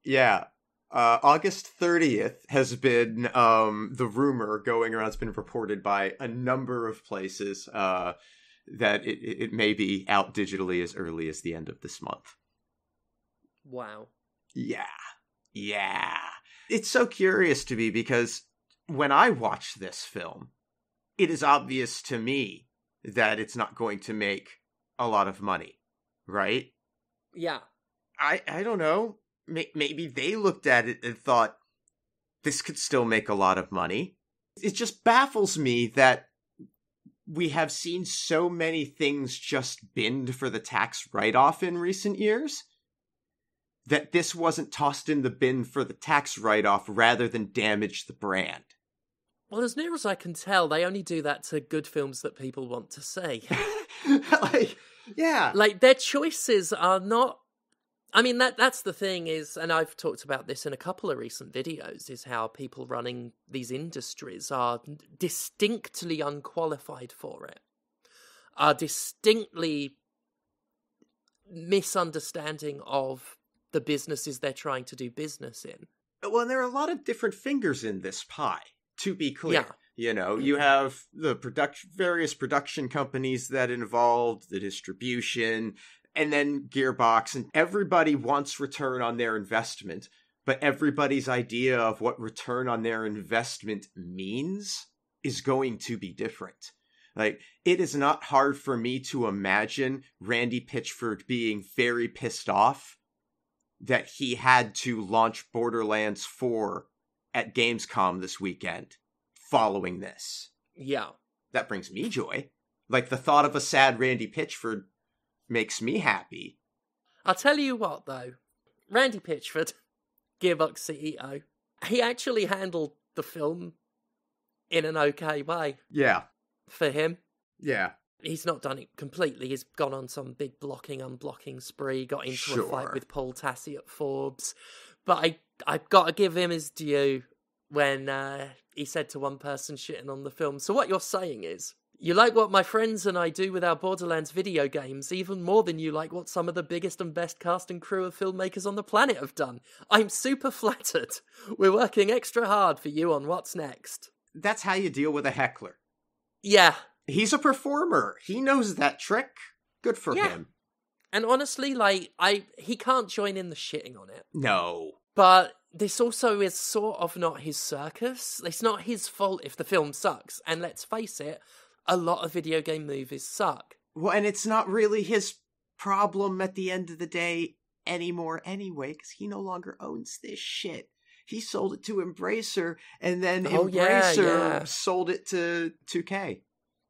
Yeah. August 30th has been the rumor going around. It's been reported by a number of places that it may be out digitally as early as the end of this month. Wow. Yeah. Yeah. It's so curious to me because when I watch this film, it is obvious to me that it's not going to make a lot of money, right? Yeah. I don't know. Maybe they looked at it and thought, this could still make a lot of money. It just baffles me that we have seen so many things just binned for the tax write-off in recent years, that this wasn't tossed in the bin for the tax write-off rather than damage the brand. Well, as near as I can tell, they only do that to good films that people want to see. Yeah. Like, their choices are not... I mean, that's the thing is, and I've talked about this in a couple of recent videos, is how people running these industries are distinctly unqualified for it. Are distinctly misunderstanding of the businesses they're trying to do business in. Well, and there are a lot of different fingers in this pie, to be clear. Yeah. You know, you have the various production companies that involved, the distribution, and then Gearbox, and everybody wants return on their investment, but everybody's idea of what return on their investment means is going to be different. Like, it is not hard for me to imagine Randy Pitchford being very pissed off that he had to launch Borderlands 4 at Gamescom this weekend following this. Yeah. That brings me joy. Like, the thought of a sad Randy Pitchford makes me happy. I'll tell you what, though. Randy Pitchford, Gearbox CEO, he actually handled the film in an okay way. Yeah. For him. Yeah. He's not done it completely. He's gone on some big unblocking spree, got into a fight with Paul Tassi at Forbes. But I've got to give him his due when he said to one person shitting on the film, so what you're saying is, you like what my friends and I do with our Borderlands video games even more than you like what some of the biggest and best cast and crew of filmmakers on the planet have done. I'm super flattered. We're working extra hard for you on what's next. That's how you deal with a heckler. Yeah. He's a performer. He knows that trick. Good for him. And honestly, he can't join in the shitting on it. No. But this also is sort of not his circus. It's not his fault if the film sucks. And let's face it, a lot of video game movies suck. Well, and it's not really his problem at the end of the day anymore anyway, because he no longer owns this shit. He sold it to Embracer, and then Embracer sold it to 2K.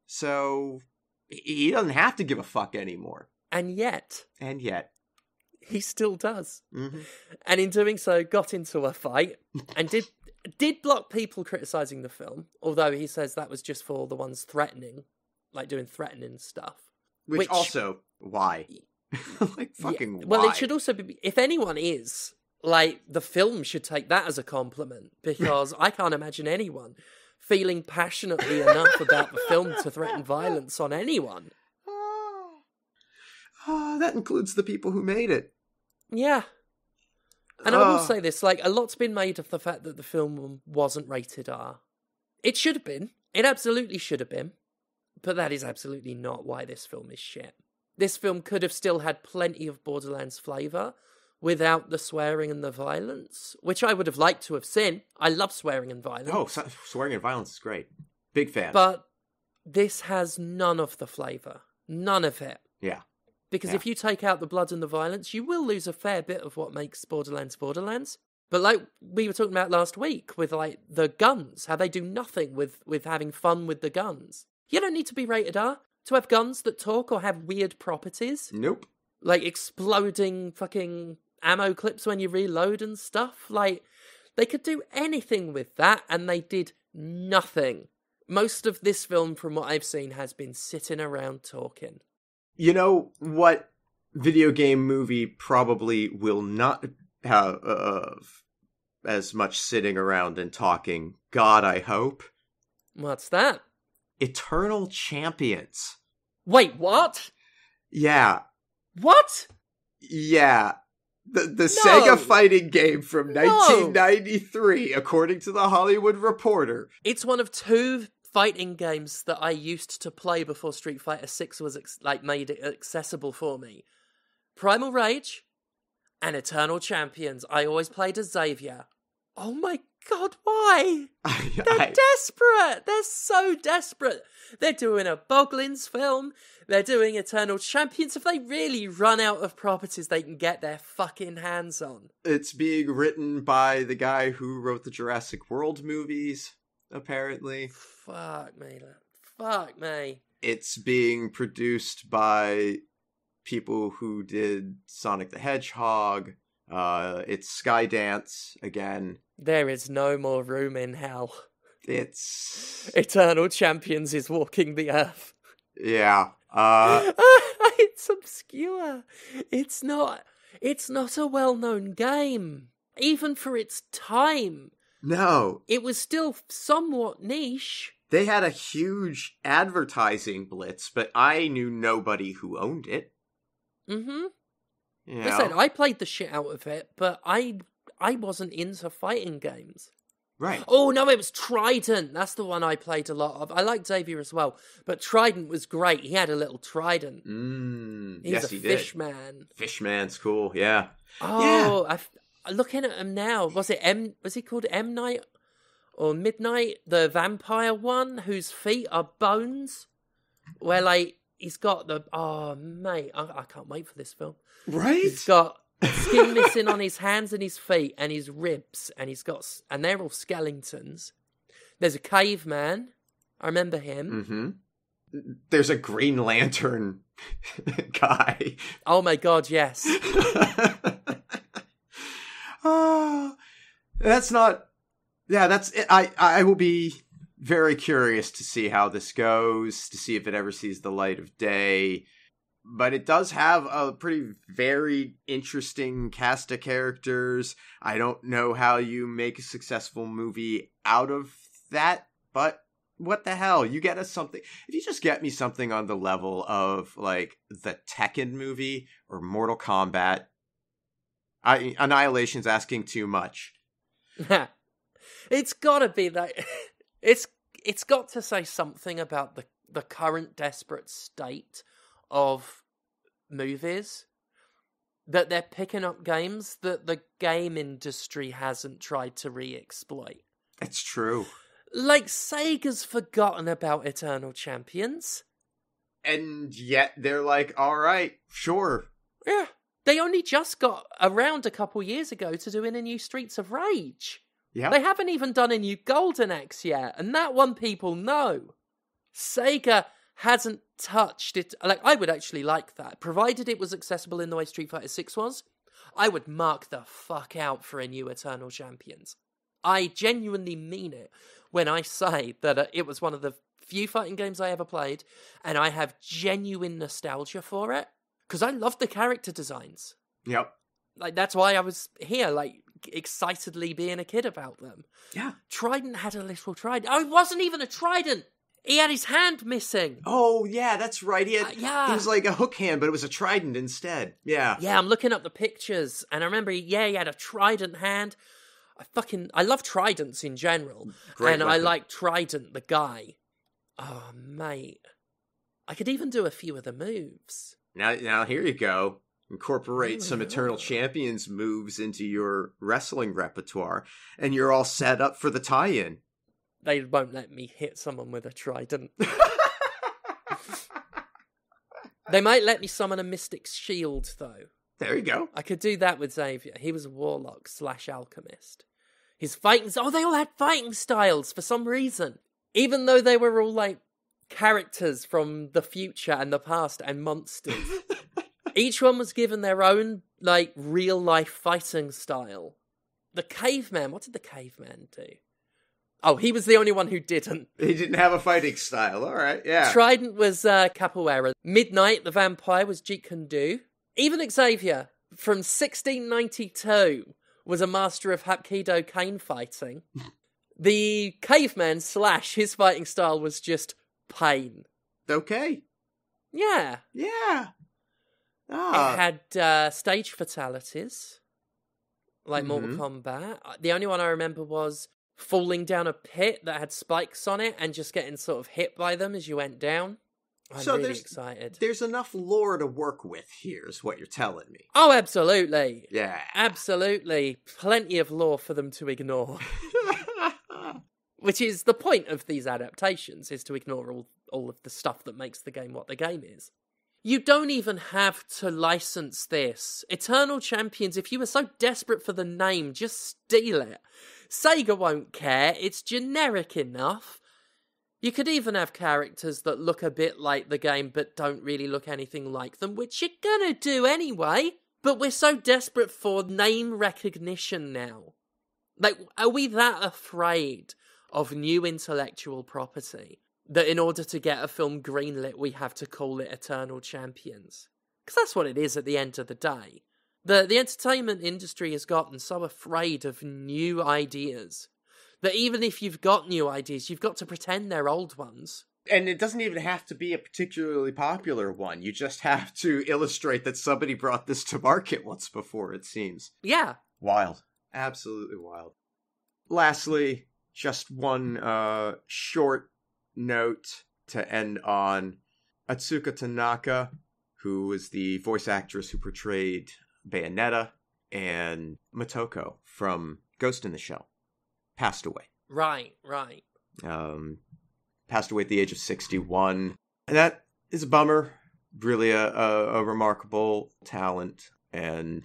So he doesn't have to give a fuck anymore. And yet. He still does. Mm-hmm. And in doing so, got into a fight and did block people criticising the film, although he says that was just for the ones threatening, like doing threatening stuff. Which also, why? Like, fucking why? Well, it should also be, if anyone is, like, the film should take that as a compliment, because I can't imagine anyone feeling passionately enough about the film to threaten violence on anyone. That includes the people who made it. Yeah. And I will say this, like, a lot's been made of the fact that the film wasn't rated R. It should have been. It absolutely should have been. But that is absolutely not why this film is shit. This film could have still had plenty of Borderlands flavour without the swearing and the violence, which I would have liked to have seen. I love swearing and violence. Oh, swearing and violence is great. Big fan. But this has none of the flavour. None of it. Yeah. Because if you take out the blood and the violence, you will lose a fair bit of what makes Borderlands Borderlands. But like we were talking about last week with, like, the guns, how they do nothing with having fun with the guns. You don't need to be rated R to have guns that talk or have weird properties. Nope. Like exploding fucking ammo clips when you reload and stuff. Like, they could do anything with that, and they did nothing. Most of this film, from what I've seen, has been sitting around talking. You know what video game movie probably will not as much sitting around and talking. God, I hope. What's that? Eternal Champions. Wait, what? Yeah. What? Yeah. The Sega fighting game from 1993, according to The Hollywood Reporter. It's one of two fighting games that I used to play before Street Fighter 6 was made it accessible for me. Primal Rage and Eternal Champions. I always played as Xavier. Oh my god, why? They're desperate! They're so desperate! They're doing a Boglins film, they're doing Eternal Champions. If they really run out of properties they can get their fucking hands on. It's being written by the guy who wrote the Jurassic World movies, apparently. Fuck me. It's being produced by people who did Sonic the Hedgehog. It's Skydance again. There is no more room in hell. It's Eternal Champions is walking the earth. Yeah. It's obscure. It's not a well-known game. Even for its time. No. It was still somewhat niche. They had a huge advertising blitz, but I knew nobody who owned it. Mm-hmm. You know? Like I said, I played the shit out of it, but I wasn't into fighting games. Right. Oh, no, it was Trident. That's the one I played a lot of. I liked Xavier as well, but Trident was great. He had a little trident. Yes, he did. Fishman. Fishman's cool, yeah. Oh, yeah. I'm looking at him now. Was he called M Night or Midnight? The vampire one whose feet are bones? Where, like, he's got the... Oh, mate, I can't wait for this film. Right? He's got skin missing on his hands and his feet and his ribs, and they're all skeletons. There's a caveman. I remember him. Mm-hmm. There's a Green Lantern guy. Oh my god, yes. That's not... Yeah, that's it. I will be very curious to see how this goes, to see if it ever sees the light of day. But it does have a pretty varied, interesting cast of characters. I don't know how you make a successful movie out of that, but what the hell? You get us something. If you just get me something on the level of, like, the Tekken movie or Mortal Kombat, Annihilation's asking too much. It's gotta be that. It's got to say something about the current desperate state of movies, that they're picking up games that the game industry hasn't tried to re-exploit. That's true. Like, Sega's forgotten about Eternal Champions. And yet they're like, alright, sure. Yeah. They only just got around a couple years ago to doing a new Streets of Rage. Yeah. They haven't even done a new Golden Axe yet, and that one people know. Sega hasn't touched it. Like, I would actually like that. Provided it was accessible in the way Street Fighter 6 was, I would mark the fuck out for a new Eternal Champions. I genuinely mean it when I say that it was one of the few fighting games I ever played, and I have genuine nostalgia for it, because I loved the character designs. Yep. Like, that's why I was here, like, excitedly being a kid about them. Yeah. Trident had a little trident. Oh, it wasn't even a trident! He had his hand missing. Oh, yeah, that's right. He was like a hook hand, but it was a trident instead. Yeah. Yeah, I'm looking up the pictures, and I remember, he had a trident hand. I love tridents in general. Great and weapon. I like Trident, the guy. Oh, mate. I could even do a few of the moves. Now here you go. Incorporate some Eternal Champions moves into your wrestling repertoire, and you're all set up for the tie-in. They won't let me hit someone with a trident. They might let me summon a Mystic Shield, though. There you go. I could do that with Xavier. He was a warlock / alchemist. His fighting... Oh, they all had fighting styles for some reason. Even though they were all, like, characters from the future and the past and monsters. Each one was given their own, like, real-life fighting style. The caveman... What did the caveman do? Oh, he was the only one who didn't. He didn't have a fighting style. All right, yeah. Trident was capoeira. Midnight, the vampire, was Jeet Kune Do. Even Xavier, from 1692 was a master of Hapkido cane fighting. The caveman / his fighting style was just pain. Okay. Yeah. Yeah. It had stage fatalities, like Mortal Kombat. The only one I remember was falling down a pit that had spikes on it and just getting sort of hit by them as you went down. I'm really excited. There's enough lore to work with here, is what you're telling me. Oh, absolutely. Yeah. Absolutely. Plenty of lore for them to ignore. Which is the point of these adaptations, is to ignore all of the stuff that makes the game what the game is. You don't even have to license this. Eternal Champions, if you were so desperate for the name, just steal it. Sega won't care, it's generic enough. You could even have characters that look a bit like the game but don't really look anything like them, which you're gonna do anyway. But we're so desperate for name recognition now. Like, are we that afraid of new intellectual property that in order to get a film greenlit, we have to call it Eternal Champions? Because that's what it is at the end of the day. The entertainment industry has gotten so afraid of new ideas that even if you've got new ideas, you've got to pretend they're old ones. And it doesn't even have to be a particularly popular one. You just have to illustrate that somebody brought this to market once before, it seems. Yeah. Wild. Absolutely wild. Lastly, just one short note to end on. Atsuko Tanaka, who was the voice actress who portrayed Bayonetta and Motoko from Ghost in the Shell, passed away. Right. Passed away at the age of 61. And that is a bummer. Really a remarkable talent, and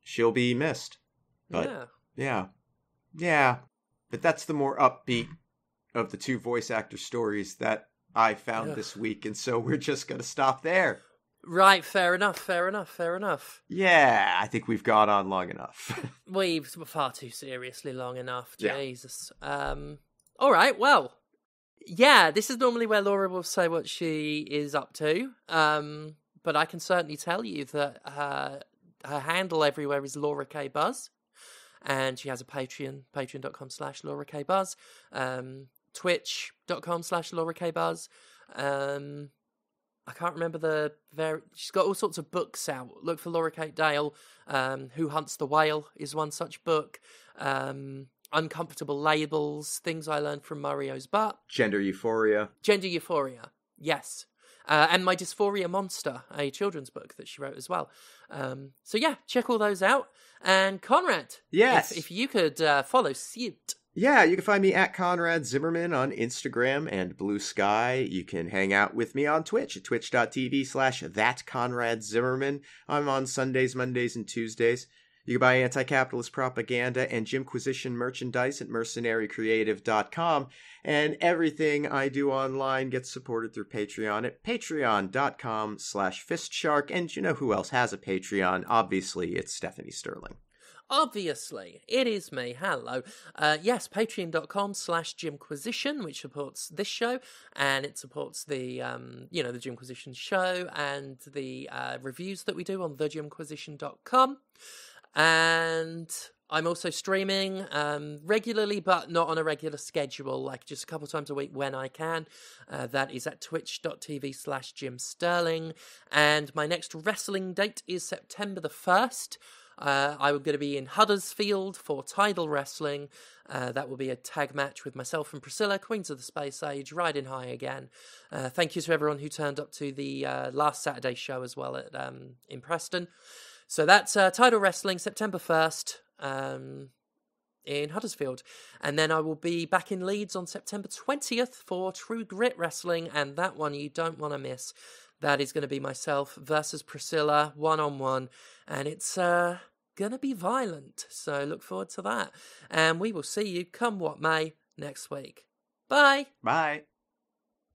she'll be missed. But yeah. But that's the more upbeat of the two voice actor stories that I found this week, and so we're just going to stop there. Right, fair enough. Yeah, I think we've gone on long enough. We've far too seriously long enough, Jesus. All right, well, yeah, this is normally where Laura will say what she is up to, but I can certainly tell you that her handle everywhere is Laura K. Buzz, and she has a Patreon, patreon.com/Laura K. Buzz, twitch.com/Laura K. Buzz, I can't remember she's got all sorts of books out. Look for Laura Kate Dale. Who Hunts the Whale is one such book. Uncomfortable Labels, Things I Learned from Mario's Butt. Gender Euphoria, yes. And My Dysphoria Monster, a children's book that she wrote as well. So yeah, check all those out. And Conrad, yes, if you could follow suit. Yeah, you can find me at Conrad Zimmerman on Instagram and Blue Sky. You can hang out with me on Twitch at twitch.tv/thatconradzimmerman. I'm on Sundays, Mondays, and Tuesdays. You can buy anti-capitalist propaganda and Jimquisition merchandise at mercenarycreative.com. And everything I do online gets supported through Patreon at patreon.com/fistshark. And you know who else has a Patreon? Obviously, it's Stephanie Sterling. Obviously, it is me. Hello. Yes, patreon.com/Jimquisition, which supports this show, and it supports the, the Jimquisition show and the reviews that we do on thejimquisition.com. And I'm also streaming regularly, but not on a regular schedule, like just a couple times a week when I can. That is at twitch.tv/JimSterling. And my next wrestling date is September the 1st. I'm going to be in Huddersfield for Tidal Wrestling. That will be a tag match with myself and Priscilla, Queens of the Space Age, riding high again. Thank you to everyone who turned up to the last Saturday show as well at in Preston. So that's Tidal Wrestling, September 1st in Huddersfield. And then I will be back in Leeds on September 20th for True Grit Wrestling, and that one you don't want to miss. That is going to be myself versus Priscilla, one-on-one, and it's going to be violent, so look forward to that. And we will see you, come what may, next week. Bye! Bye!